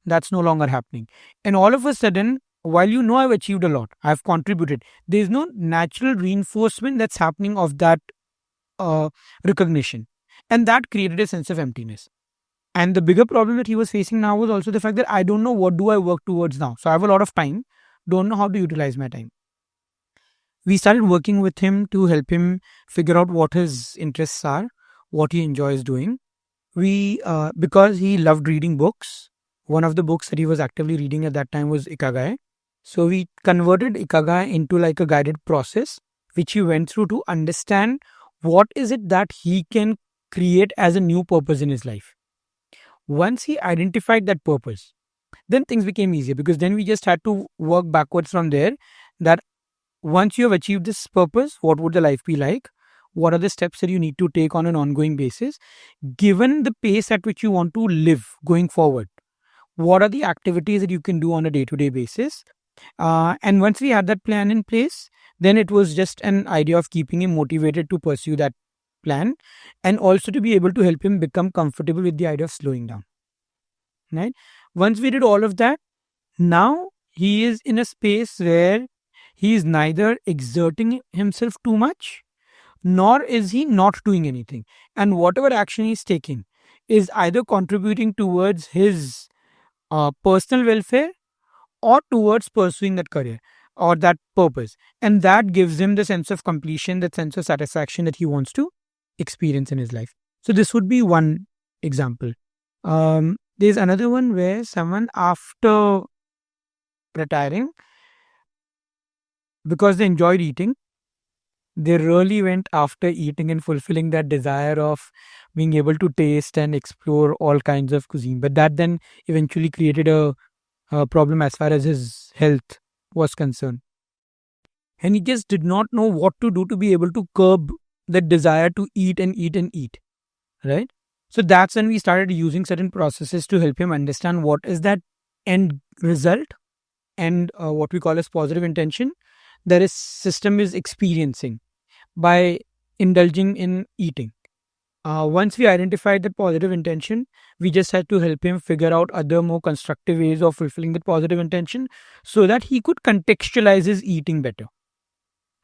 that's no longer happening. And all of a sudden, while you know I've achieved a lot, I've contributed, there's no natural reinforcement that's happening of that recognition. And that created a sense of emptiness. And the bigger problem that he was facing now was also the fact that I don't know what do I work towards now. So I have a lot of time, don't know how to utilize my time. We started working with him to help him figure out what his interests are, what he enjoys doing. Because he loved reading books, one of the books that he was actively reading at that time was Ikigai. So we converted Ikigai into like a guided process, which he went through to understand what is it that he can create as a new purpose in his life. Once he identified that purpose, then things became easier, because then we just had to work backwards from there, that once you have achieved this purpose, what would the life be like? What are the steps that you need to take on an ongoing basis? Given the pace at which you want to live going forward, what are the activities that you can do on a day-to-day basis? And once we had that plan in place, then it was just an idea of keeping him motivated to pursue that plan, and also to be able to help him become comfortable with the idea of slowing down. Right? Once we did all of that, now he is in a space where he is neither exerting himself too much, nor is he not doing anything. And whatever action he's taking is either contributing towards his personal welfare or towards pursuing that career or that purpose. And that gives him the sense of completion, that sense of satisfaction that he wants to experience in his life. So this would be one example. There's another one where someone, after retiring, because they enjoyed eating, they really went after eating and fulfilling that desire of being able to taste and explore all kinds of cuisine. But that then eventually created a problem as far as his health was concerned. And he just did not know what to do to be able to curb that desire to eat and eat and eat. Right? So that's when we started using certain processes to help him understand what is that end result, and what we call as positive intention that his system is experiencing by indulging in eating. Once we identified that positive intention, we just had to help him figure out other more constructive ways of fulfilling that positive intention so that he could contextualize his eating better.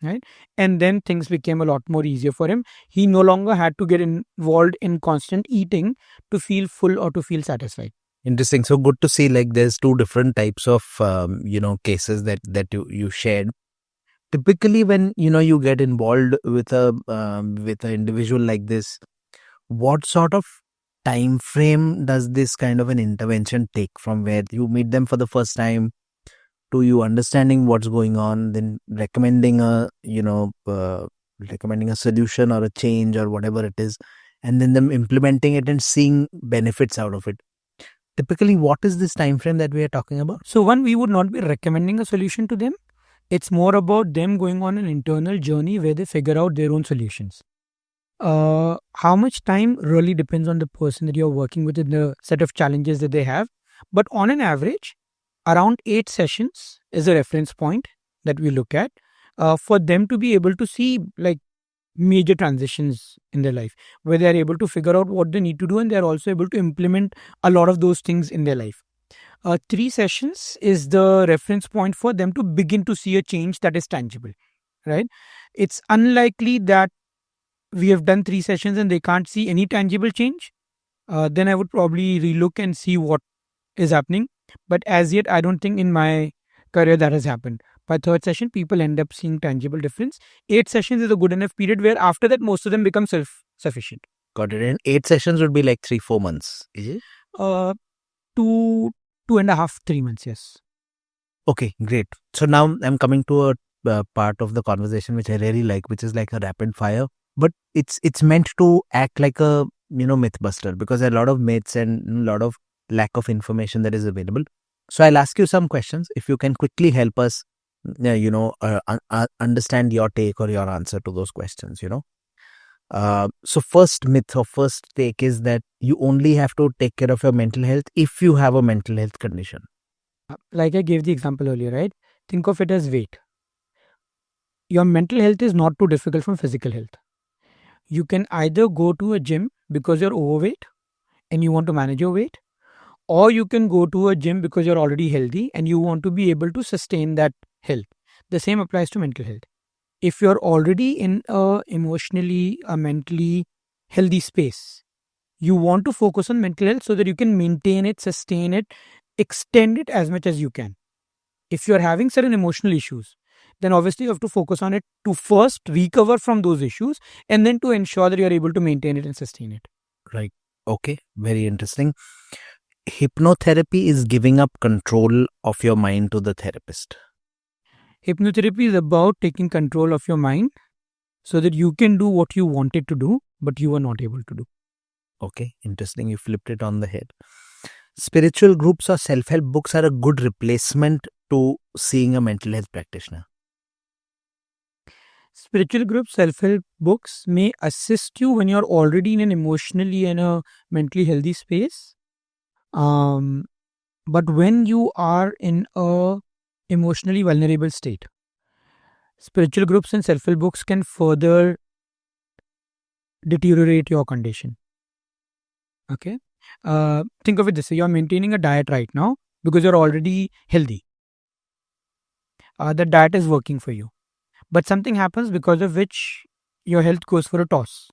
Right? And then things became a lot more easier for him. He no longer had to get involved in constant eating to feel full or to feel satisfied. Interesting. So good to see, like, there's 2 different types of cases that you shared. Typically, when you get involved with an individual like this, what sort of time frame does this kind of an intervention take, from where you meet them for the first time to you understanding what's going on, then recommending a solution or a change or whatever it is, and then them implementing it and seeing benefits out of it? Typically, what is this time frame that we are talking about? So one, we would not be recommending a solution to them. It's more about them going on an internal journey where they figure out their own solutions. How much time really depends on the person that you're working with and the set of challenges that they have. But on an average, around 8 sessions is a reference point that we look at. for them to be able to see like major transitions in their life, where they are able to figure out what they need to do and they are also able to implement a lot of those things in their life. 3 sessions is the reference point for them to begin to see a change that is tangible, right? It's unlikely that we have done 3 sessions and they can't see any tangible change. Then I would probably relook and see what is happening. But as yet, I don't think in my career that has happened. By third session, people end up seeing tangible difference. 8 sessions is a good enough period where after that, most of them become self-sufficient. Got it. And 8 sessions would be like 3-4 months, is it? 2.5, 3 months, yes. Okay, great. So now I'm coming to a part of the conversation which I really like, which is like a rapid fire. But it's meant to act like a mythbuster, because there are a lot of myths and a lot of lack of information that is available. So I'll ask you some questions. If you can quickly help us, understand your take or your answer to those questions. So first myth or first take is that you only have to take care of your mental health if you have a mental health condition. Like I gave the example earlier, right? Think of it as weight. Your mental health is not too difficult from physical health. You can either go to a gym because you're overweight and you want to manage your weight, or you can go to a gym because you're already healthy and you want to be able to sustain that health. The same applies to mental health. If you're already in a emotionally, a mentally healthy space, you want to focus on mental health so that you can maintain it, sustain it, extend it as much as you can. If you're having certain emotional issues, then obviously you have to focus on it to first recover from those issues and then to ensure that you're able to maintain it and sustain it. Right. Okay. Very interesting. Hypnotherapy is giving up control of your mind to the therapist. Hypnotherapy is about taking control of your mind so that you can do what you wanted to do, but you were not able to do. Okay. Interesting. You flipped it on the head. Spiritual groups or self-help books are a good replacement to seeing a mental health practitioner. Spiritual group self-help books may assist you when you're already in an emotionally and a mentally healthy space. But when you are in a emotionally vulnerable state, spiritual groups and self-help books can further deteriorate your condition. Okay. Think of it this way: you're maintaining a diet right now because you're already healthy. The diet is working for you, but something happens because of which your health goes for a toss.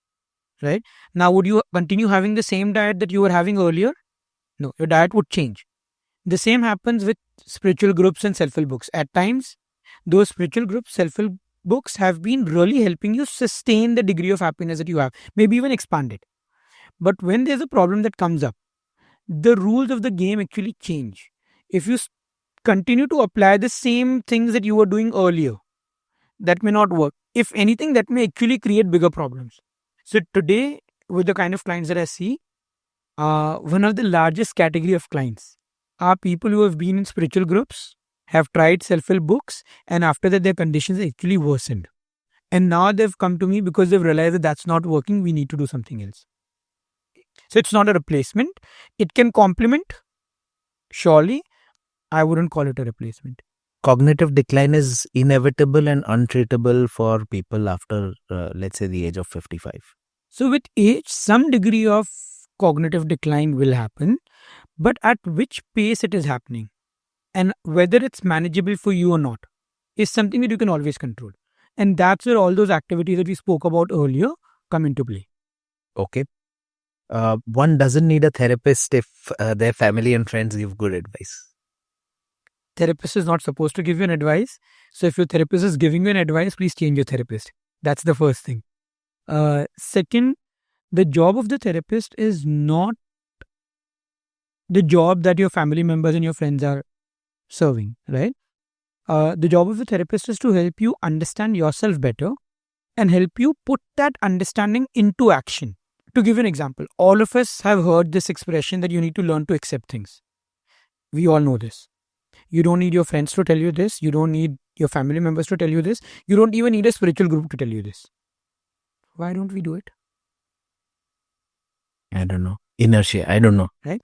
Right now, would you continue having the same diet that you were having earlier? No, your diet would change. The same happens with spiritual groups and self-help books. At times, those spiritual groups, self-help books have been really helping you sustain the degree of happiness that you have, maybe even expand it. But when there's a problem that comes up, the rules of the game actually change. If you continue to apply the same things that you were doing earlier, that may not work. If anything, that may actually create bigger problems. So today, with the kind of clients that I see, one of the largest category of clients are people who have been in spiritual groups, have tried self-help books, and after that their conditions actually worsened. And now they've come to me because they've realized that that's not working, we need to do something else. So it's not a replacement. It can complement. Surely, I wouldn't call it a replacement. Cognitive decline is inevitable and untreatable for people after, let's say, the age of 55. So with age, some degree of cognitive decline will happen, but at which pace it is happening and whether it's manageable for you or not is something that you can always control. And that's where all those activities that we spoke about earlier come into play. Okay. One doesn't need a therapist if their family and friends give good advice. Therapist is not supposed to give you an advice. So if your therapist is giving you an advice, please change your therapist. That's the first thing. Second, the job of the therapist is not the job that your family members and your friends are serving, right? The job of the therapist is to help you understand yourself better and help you put that understanding into action. To give an example, all of us have heard this expression that you need to learn to accept things. We all know this. You don't need your friends to tell you this. You don't need your family members to tell you this. You don't even need a spiritual group to tell you this. Why don't we do it? I don't know. Inertia. I don't know. Right?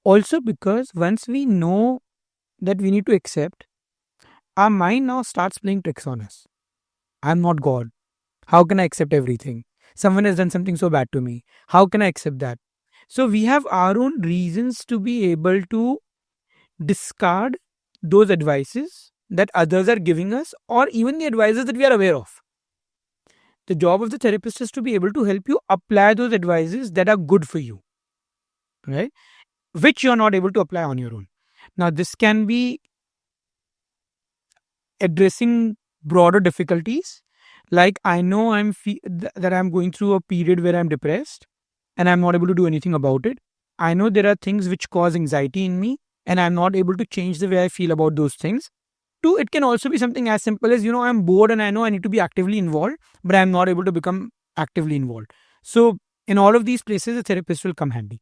Also because once we know that we need to accept, our mind now starts playing tricks on us. I'm not God. How can I accept everything? Someone has done something so bad to me. How can I accept that? So we have our own reasons to be able to discard those advices that others are giving us, or even the advices that we are aware of. The job of the therapist is to be able to help you apply those advices that are good for you, right? Which you are not able to apply on your own. Now, this can be addressing broader difficulties. Like, I know that I'm going through a period where I'm depressed and I'm not able to do anything about it. I know there are things which cause anxiety in me and I'm not able to change the way I feel about those things. Two, it can also be something as simple as, I'm bored and I know I need to be actively involved, but I'm not able to become actively involved. So, in all of these places, a therapist will come handy.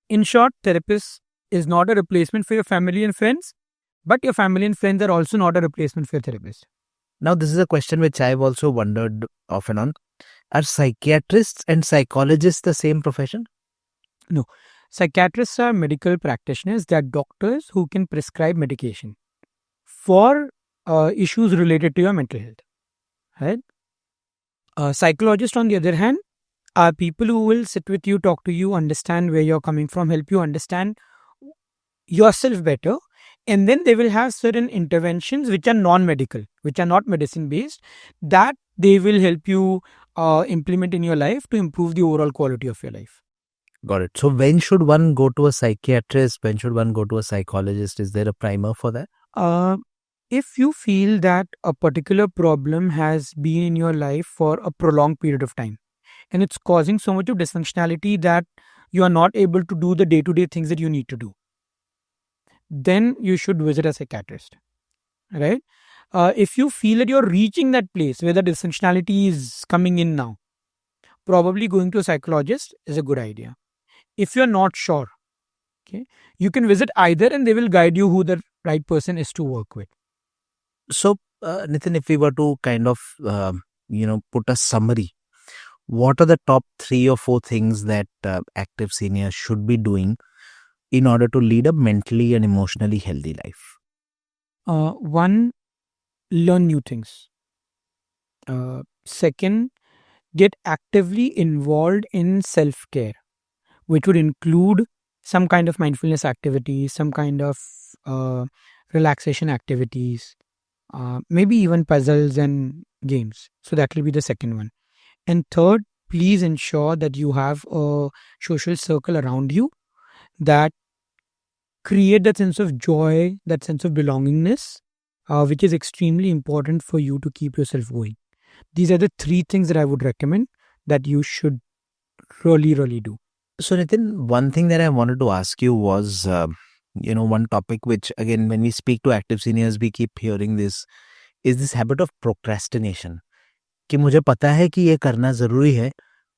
In short, therapist is not a replacement for your family and friends, but your family and friends are also not a replacement for your therapist. Now, this is a question which I've also wondered off and on. Are psychiatrists and psychologists the same profession? No. Psychiatrists are medical practitioners. They are doctors who can prescribe medication for issues related to your mental health. Right? Psychologists, on the other hand, are people who will sit with you, talk to you, understand where you're coming from, help you understand yourself better, and then they will have certain interventions which are non-medical, which are not medicine-based, that they will help you implement in your life to improve the overall quality of your life. Got it. So when should one go to a psychiatrist? When should one go to a psychologist? Is there a primer for that? If you feel that a particular problem has been in your life for a prolonged period of time, and it's causing so much of dysfunctionality that you are not able to do the day-to-day things that you need to do, then you should visit a psychiatrist, right? If you feel that you're reaching that place where the dysfunctionality is coming in now, probably going to a psychologist is a good idea. If you're not sure, okay, you can visit either and they will guide you who the right person is to work with. So, Nitin, if we were to kind of, put a summary, what are the top 3 or 4 things that active seniors should be doing in order to lead a mentally and emotionally healthy life? One, learn new things. Second, get actively involved in self-care, which would include some kind of mindfulness activities, some kind of relaxation activities, maybe even puzzles and games. So that will be the second one. And third, please ensure that you have a social circle around you that create that sense of joy, that sense of belongingness, which is extremely important for you to keep yourself going. These are the 3 things that I would recommend that you should really do. So, Nitin, one thing that I wanted to ask you was, one topic which, again, when we speak to active seniors, we keep hearing this, is this habit of procrastination. कि मुझे पता है कि ये करना ज़रूरी है,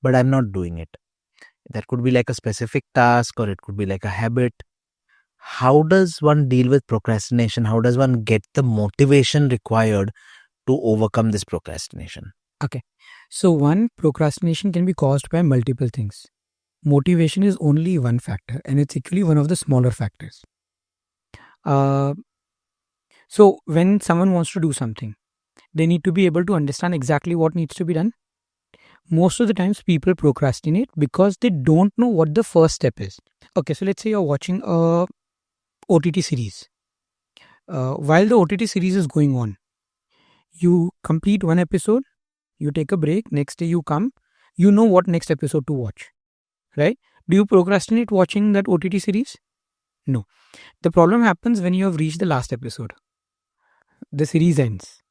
but I'm not doing it. That could be like a specific task or it could be like a habit. How does one deal with procrastination? How does one get the motivation required to overcome this procrastination? Okay. So one, procrastination can be caused by multiple things. Motivation is only one factor and it's actually one of the smaller factors. So when someone wants to do something, they need to be able to understand exactly what needs to be done. Most of the times people procrastinate because they don't know what the first step is. Okay, so let's say you're watching a OTT series. While the OTT series is going on, you complete one episode, you take a break, next day you come, you know what next episode to watch, right? Do you procrastinate watching that OTT series? No. The problem happens when you have reached the last episode. The series ends.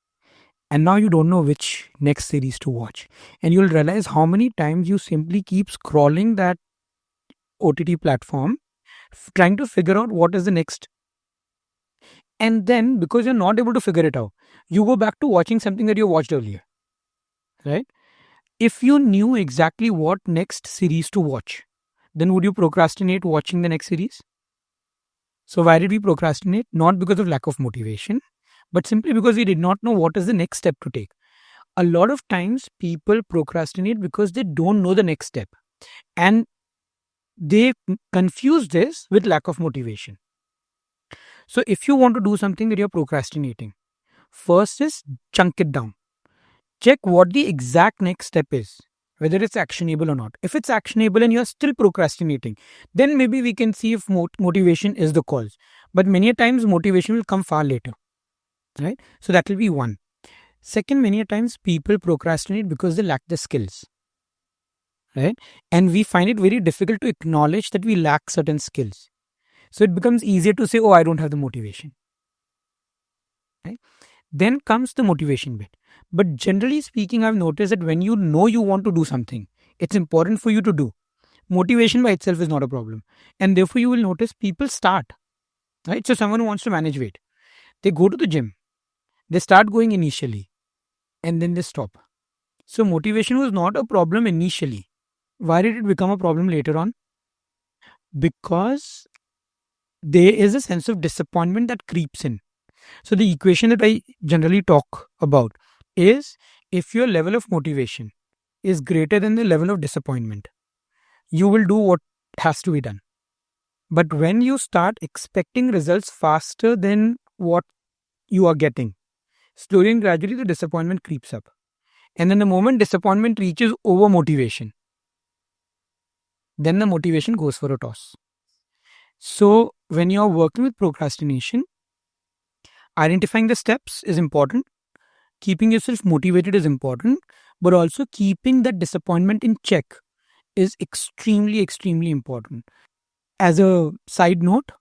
And now you don't know which next series to watch. And you'll realize how many times you simply keep scrolling that OTT platform, trying to figure out what is the next. And then, because you're not able to figure it out, you go back to watching something that you watched earlier. Right? If you knew exactly what next series to watch, then would you procrastinate watching the next series? So why did we procrastinate? Not because of lack of motivation, but simply because we did not know what is the next step to take. A lot of times people procrastinate because they don't know the next step. And they confuse this with lack of motivation. So if you want to do something that you're procrastinating, first is chunk it down. check what the exact next step is, whether it's actionable or not. If it's actionable and you're still procrastinating, then maybe we can see if motivation is the cause. But many a times motivation will come far later, right? So that will be one. Second, many a times people procrastinate because they lack the skills, right? And we find it very difficult to acknowledge that we lack certain skills. So it becomes easier to say, oh, I don't have the motivation, right? Then comes the motivation bit. But generally speaking, I've noticed that when you know you want to do something, it's important for you to do. Motivation by itself is not a problem. And therefore, you will notice people start, right? So, someone who wants to manage weight, they go to the gym, they start going initially, and then they stop. So, motivation was not a problem initially. Why did it become a problem later on? Because there is a sense of disappointment that creeps in. So, the equation that I generally talk about is if your level of motivation is greater than the level of disappointment, you will do what has to be done. But when you start expecting results faster than what you are getting, slowly and gradually the disappointment creeps up. And then the moment disappointment reaches over motivation, then the motivation goes for a toss. So when you're working with procrastination, identifying the steps is important. Keeping yourself motivated is important, but also keeping that disappointment in check is extremely, extremely important. As a side note,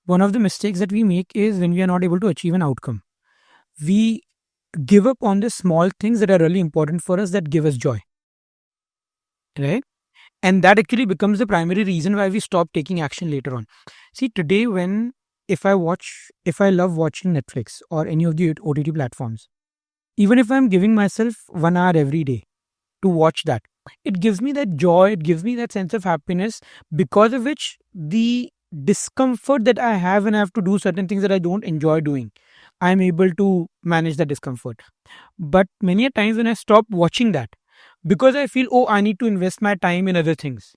one of the mistakes that we make is when we are not able to achieve an outcome, we give up on the small things that are really important for us that give us joy, right? And that actually becomes the primary reason why we stop taking action later on. See, today, if I love watching Netflix or any of the OTT platforms, even if I'm giving myself 1 hour every day to watch that, it gives me that joy, it gives me that sense of happiness, because of which the discomfort that I have when I have to do certain things that I don't enjoy doing, I'm able to manage that discomfort. But many a times when I stop watching that, because I feel, oh, I need to invest my time in other things,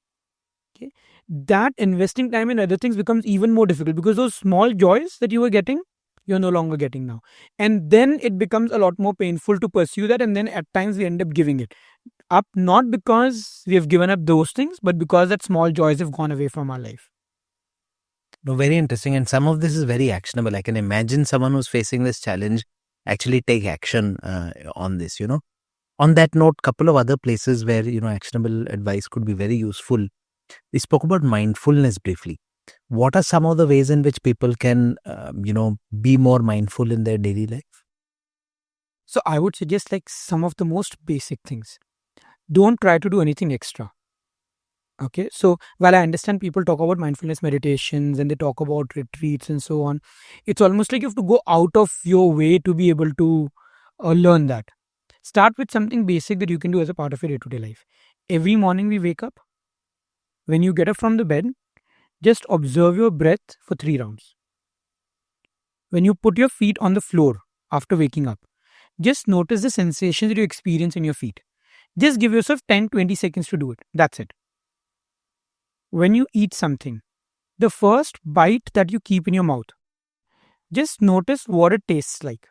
okay, that investing time in other things becomes even more difficult, because those small joys that you were getting, you're no longer getting now. And then it becomes a lot more painful to pursue that. And then at times we end up giving it up, not because we have given up those things, but because that small joys have gone away from our life. No, very interesting. And some of this is very actionable. I can imagine someone who's facing this challenge actually take action on this, On that note, couple of other places where, actionable advice could be very useful. We spoke about mindfulness briefly. What are some of the ways in which people can, be more mindful in their daily life? So I would suggest like some of the most basic things. Don't try to do anything extra. Okay. So while I understand people talk about mindfulness meditations and they talk about retreats and so on, it's almost like you have to go out of your way to be able to learn that. Start with something basic that you can do as a part of your day-to-day life. Every morning we wake up, when you get up from the bed, just observe your breath for 3 rounds. When you put your feet on the floor after waking up, just notice the sensations that you experience in your feet. Just give yourself 10-20 seconds to do it. That's it. When you eat something, the first bite that you keep in your mouth, just notice what it tastes like.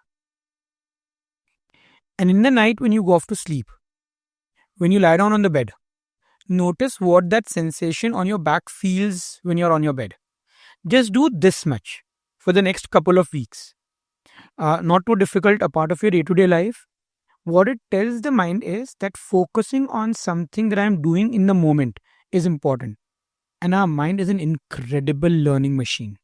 And in the night when you go off to sleep, when you lie down on the bed, notice what that sensation on your back feels when you're on your bed. Just do this much for the next couple of weeks. Not too difficult, a part of your day-to-day life. What it tells the mind is that focusing on something that I'm doing in the moment is important. And our mind is an incredible learning machine.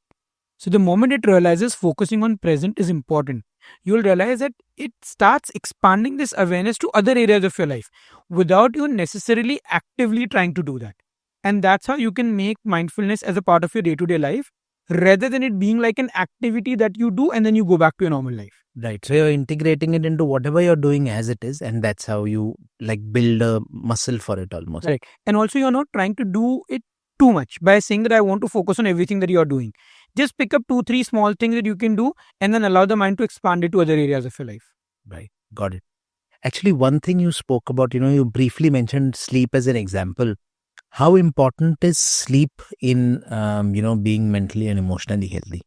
So the moment it realizes focusing on present is important, you'll realize that it starts expanding this awareness to other areas of your life without you necessarily actively trying to do that. And that's how you can make mindfulness as a part of your day-to-day life, rather than it being like an activity that you do and then you go back to your normal life. Right. So you're integrating it into whatever you're doing as it is, and that's how you build a muscle for it almost. Right. And also you're not trying to do it too much by saying that I want to focus on everything that you're doing. Just pick up 2-3 small things that you can do and then allow the mind to expand it to other areas of your life. Right. Got it. Actually, one thing you spoke about, you briefly mentioned sleep as an example. How important is sleep in, being mentally and emotionally healthy?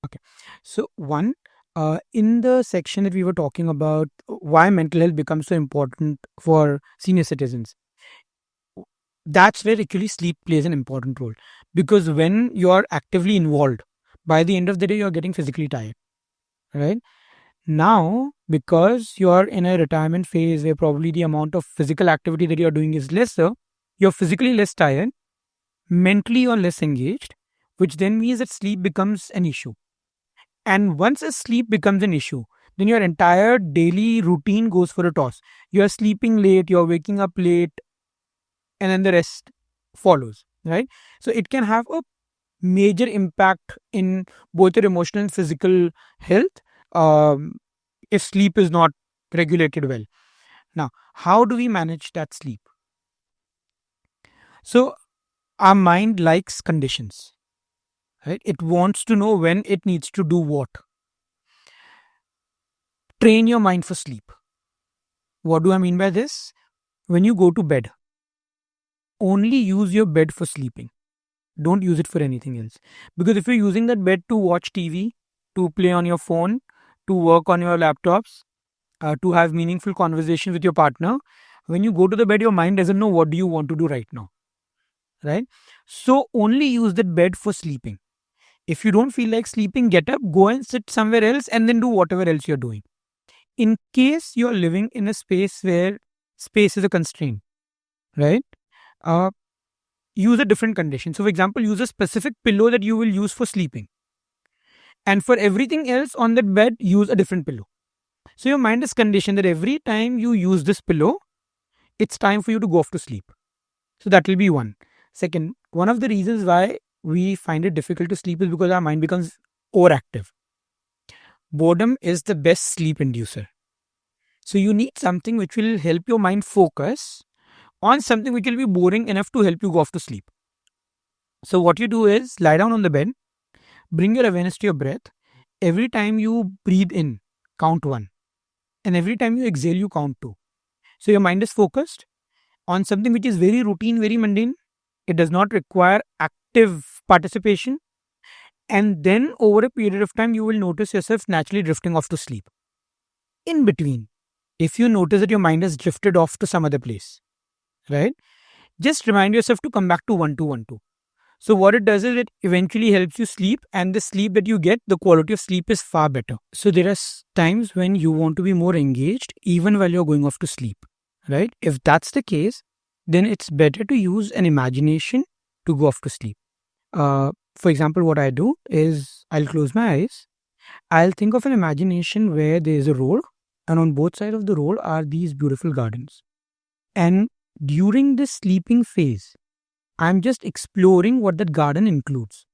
Okay. So one, In the section that we were talking about why mental health becomes so important for senior citizens, that's where actually sleep plays an important role. Because when you're actively involved, by the end of the day, you're getting physically tired, right? Now, because you're in a retirement phase where probably the amount of physical activity that you're doing is lesser, you're physically less tired, mentally you're less engaged, which then means that sleep becomes an issue. And once a sleep becomes an issue, then your entire daily routine goes for a toss. You're sleeping late, you're waking up late, and then the rest follows, right? So it can have a major impact in both your emotional and physical health um, if sleep is not regulated well. Now, how do we manage that sleep? So, our mind likes conditions, right? It wants to know when it needs to do what. Train your mind for sleep. What do I mean by this? When you go to bed, only use your bed for sleeping. Don't use it for anything else. Because if you're using that bed to watch TV, to play on your phone, to work on your laptops, to have meaningful conversation with your partner, when you go to the bed, your mind doesn't know what do you want to do right now, right? So only use that bed for sleeping. If you don't feel like sleeping, get up, go and sit somewhere else, and then do whatever else you're doing. In case you're living in a space where space is a constraint, right? Uh, Use a different condition. So, for example, use a specific pillow that you will use for sleeping. And for everything else on that bed, use a different pillow. So, your mind is conditioned that every time you use this pillow, it's time for you to go off to sleep. So, that will be one. Second, one of the reasons why we find it difficult to sleep is because our mind becomes overactive. Boredom is the best sleep inducer. So, you need something which will help your mind focus on something which will be boring enough to help you go off to sleep. So, what you do is lie down on the bed, bring your awareness to your breath. Every time you breathe in, count 1. And every time you exhale, you count 2. So, your mind is focused on something which is very routine, very mundane. It does not require active participation. And then, over a period of time, you will notice yourself naturally drifting off to sleep. In between, if you notice that your mind has drifted off to some other place, right? Just remind yourself to come back to 1212. So what it does is it eventually helps you sleep, and the sleep that you get, the quality of sleep is far better. So there are times when you want to be more engaged even while you're going off to sleep, right? If that's the case, then it's better to use an imagination to go off to sleep. For example, what I do is I'll close my eyes. I'll think of an imagination where there is a road, and on both sides of the road are these beautiful gardens. And during this sleeping phase, I'm just exploring what that garden includes.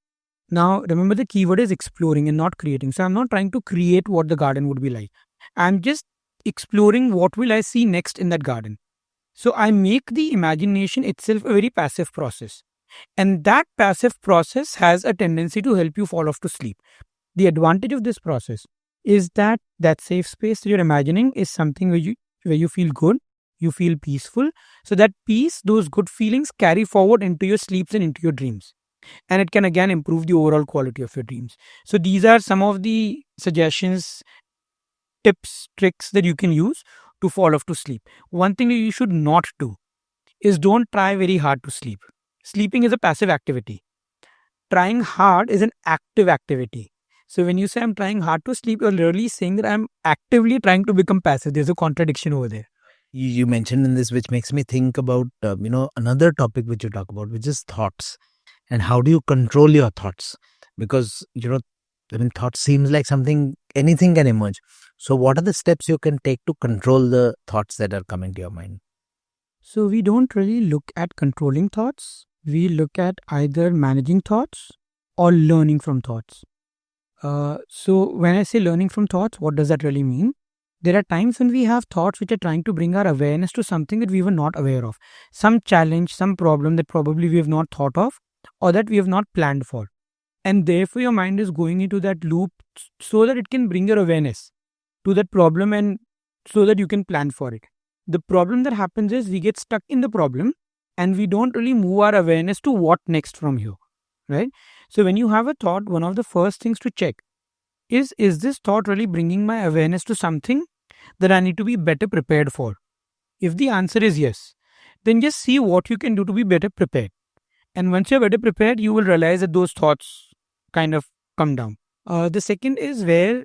Now, remember the keyword is exploring and not creating. So I'm not trying to create what the garden would be like. I'm just exploring what will I see next in that garden. So I make the imagination itself a very passive process. And that passive process has a tendency to help you fall off to sleep. The advantage of this process is that that safe space that you're imagining is something where you feel good, you feel peaceful. So that peace, those good feelings carry forward into your sleeps and into your dreams. And it can again improve the overall quality of your dreams. So these are some of the suggestions, tips, tricks that you can use to fall off to sleep. One thing that you should not do is don't try very hard to sleep. Sleeping is a passive activity. Trying hard is an active activity. So when you say I'm trying hard to sleep, you're literally saying that I'm actively trying to become passive. There's a contradiction over there. You mentioned in this, which makes me think about, another topic which you talk about, which is thoughts. And how do you control your thoughts? Because, thoughts seems like anything can emerge. So what are the steps you can take to control the thoughts that are coming to your mind? So we don't really look at controlling thoughts. We look at either managing thoughts or learning from thoughts. So when I say learning from thoughts, what does that really mean? There are times when we have thoughts which are trying to bring our awareness to something that we were not aware of. Some challenge, some problem that probably we have not thought of or that we have not planned for. And therefore your mind is going into that loop so that it can bring your awareness to that problem and so that you can plan for it. The problem that happens is we get stuck in the problem and we don't really move our awareness to what next from here, right? So when you have a thought, one of the first things to check is this thought really bringing my awareness to something that I need to be better prepared for? If the answer is yes, then just see what you can do to be better prepared. And once you're better prepared, you will realize that those thoughts kind of come down. The second is where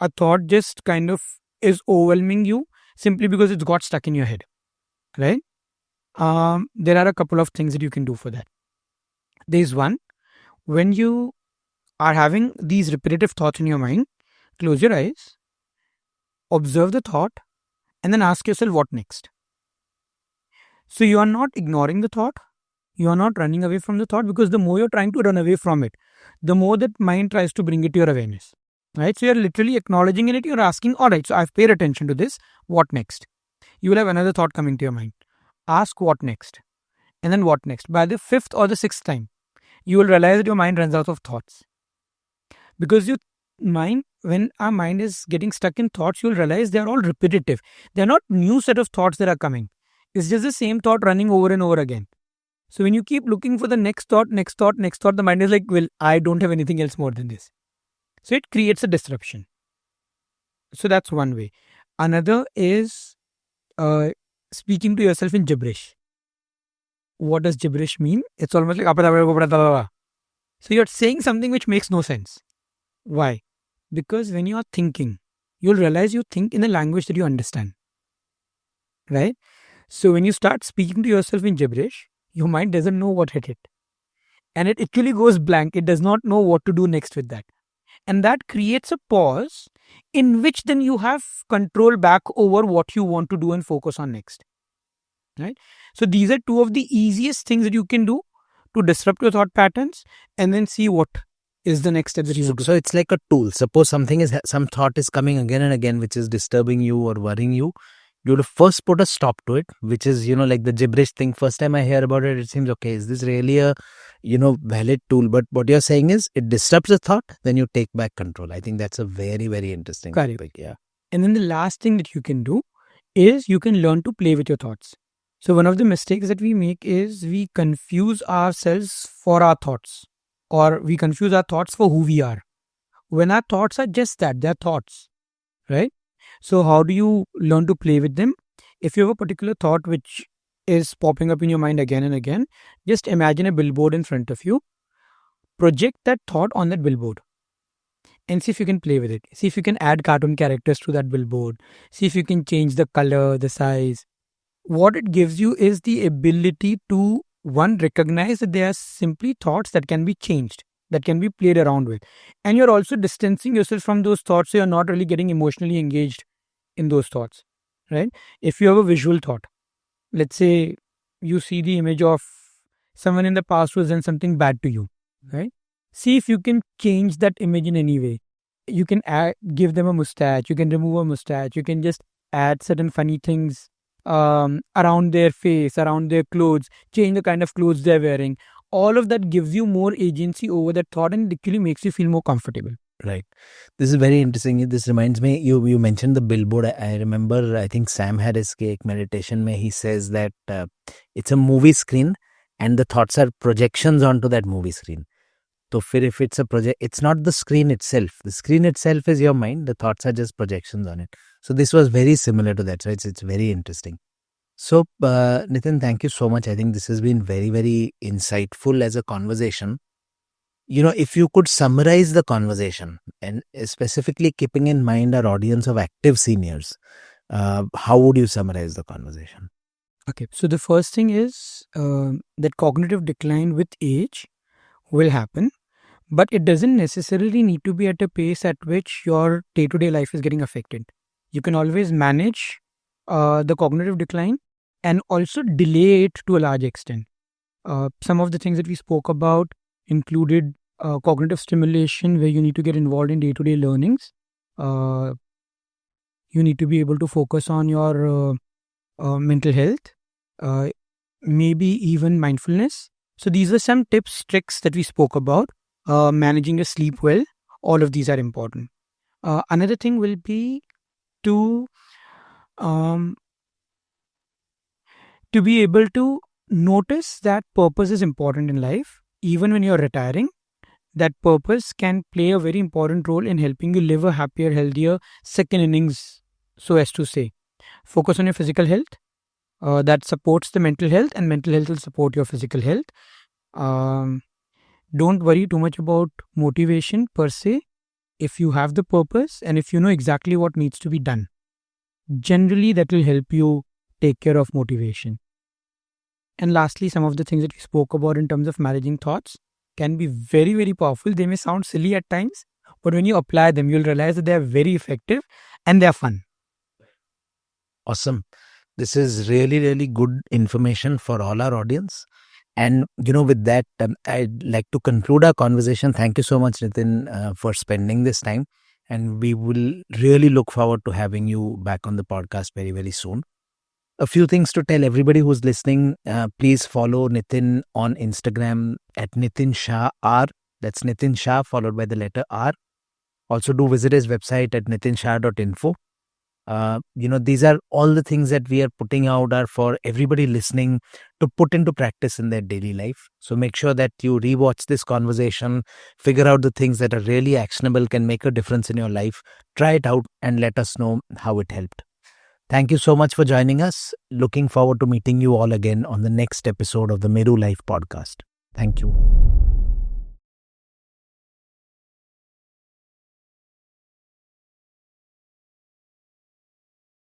a thought just kind of is overwhelming you simply because it's got stuck in your head, right? There are a couple of things that you can do for that. There's one, when you are having these repetitive thoughts in your mind, close your eyes, observe the thought, and then ask yourself what next. So you are not ignoring the thought, you are not running away from the thought, because the more you're trying to run away from it, the more that mind tries to bring it to your awareness. Right? So you're literally acknowledging it, you're asking, all right, so I've paid attention to this, what next? You will have another thought coming to your mind. Ask what next? And then what next? By the fifth or the sixth time, you will realize that your mind runs out of thoughts. Because when our mind is getting stuck in thoughts, you'll realize they're all repetitive. They're not new set of thoughts that are coming. It's just the same thought running over and over again. So when you keep looking for the next thought, the mind is like, well, I don't have anything else more than this. So it creates a disruption. So that's one way. Another is speaking to yourself in gibberish. What does gibberish mean? It's almost like... So you're saying something which makes no sense. Why? Because when you are thinking, you'll realize you think in a language that you understand. Right? So when you start speaking to yourself in gibberish, your mind doesn't know what hit it. And it actually goes blank. It does not know what to do next with that. And that creates a pause in which then you have control back over what you want to do and focus on next. Right? So these are two of the easiest things that you can do to disrupt your thought patterns, and then see what is the next step that you want to do. So it's like a tool. Suppose some thought is coming again and again, which is disturbing you or worrying you. You would first put a stop to it, which is, like the gibberish thing. First time I hear about it, it seems, okay, is this really a, valid tool? But what you're saying is it disrupts the thought, then you take back control. I think that's a very, very interesting topic. Yeah. And then the last thing that you can do is you can learn to play with your thoughts. So one of the mistakes that we make is we confuse ourselves for our thoughts, or we confuse our thoughts for who we are. When our thoughts are just that, they're thoughts, right? So how do you learn to play with them? If you have a particular thought which is popping up in your mind again and again, just imagine a billboard in front of you. Project that thought on that billboard and see if you can play with it. See if you can add cartoon characters to that billboard. See if you can change the color, the size. What it gives you is the ability to, one, recognize that they are simply thoughts that can be changed, that can be played around with. And you're also distancing yourself from those thoughts, so you're not really getting emotionally engaged in those thoughts, right? If you have a visual thought, let's say you see the image of someone in the past who has done something bad to you, right? See if you can change that image in any way. You can give them a mustache, you can remove a mustache, you can just add certain funny things around their face, around their clothes, change the kind of clothes they're wearing. All of that gives you more agency over that thought, and it actually makes you feel more comfortable. Right. This is very interesting. This reminds me, you mentioned the billboard. I remember, I think Sam Harris ke ek meditation mein he says that it's a movie screen and the thoughts are projections onto that movie screen. So if it's a project, it's not the screen itself. The screen itself is your mind. The thoughts are just projections on it. So this was very similar to that. So it's very interesting. So Nitin, thank you so much. I think this has been very, very insightful as a conversation. If you could summarize the conversation, and specifically keeping in mind our audience of active seniors, how would you summarize the conversation? Okay, so the first thing is that cognitive decline with age will happen, but it doesn't necessarily need to be at a pace at which your day-to-day life is getting affected. You can always manage the cognitive decline and also delay it to a large extent. Some of the things that we spoke about included cognitive stimulation, where you need to get involved in day-to-day learnings. You need to be able to focus on your mental health, maybe even mindfulness. So these are some tips, tricks that we spoke about. Managing your sleep well, all of these are important. Another thing will be to be able to notice that purpose is important in life, even when you're retiring. that purpose can play a very important role in helping you live a happier, healthier second innings, so as to say. Focus on your physical health. That supports the mental health, and mental health will support your physical health. Um, don't worry too much about motivation per se. If you have the purpose and if you know exactly what needs to be done, generally that will help you take care of motivation. And lastly, some of the things that we spoke about in terms of managing thoughts can be very, very powerful. They may sound silly at times, but when you apply them, you'll realize that they are very effective and they are fun. Awesome. This is really, really good information for all our audience. And, with that, I'd like to conclude our conversation. Thank you so much, Nitin, for spending this time. And we will really look forward to having you back on the podcast very, very soon. A few things to tell everybody who's listening. Please follow Nitin on Instagram at Nitin Shah R. That's Nitin Shah followed by the letter R. Also do visit his website at nitinshah.info. These are all the things that we are putting out are for everybody listening to put into practice in their daily life. So make sure that you rewatch this conversation, figure out the things that are really actionable, can make a difference in your life. Try it out and let us know how it helped. Thank you so much for joining us. Looking forward to meeting you all again on the next episode of the Meru Life Podcast. Thank you.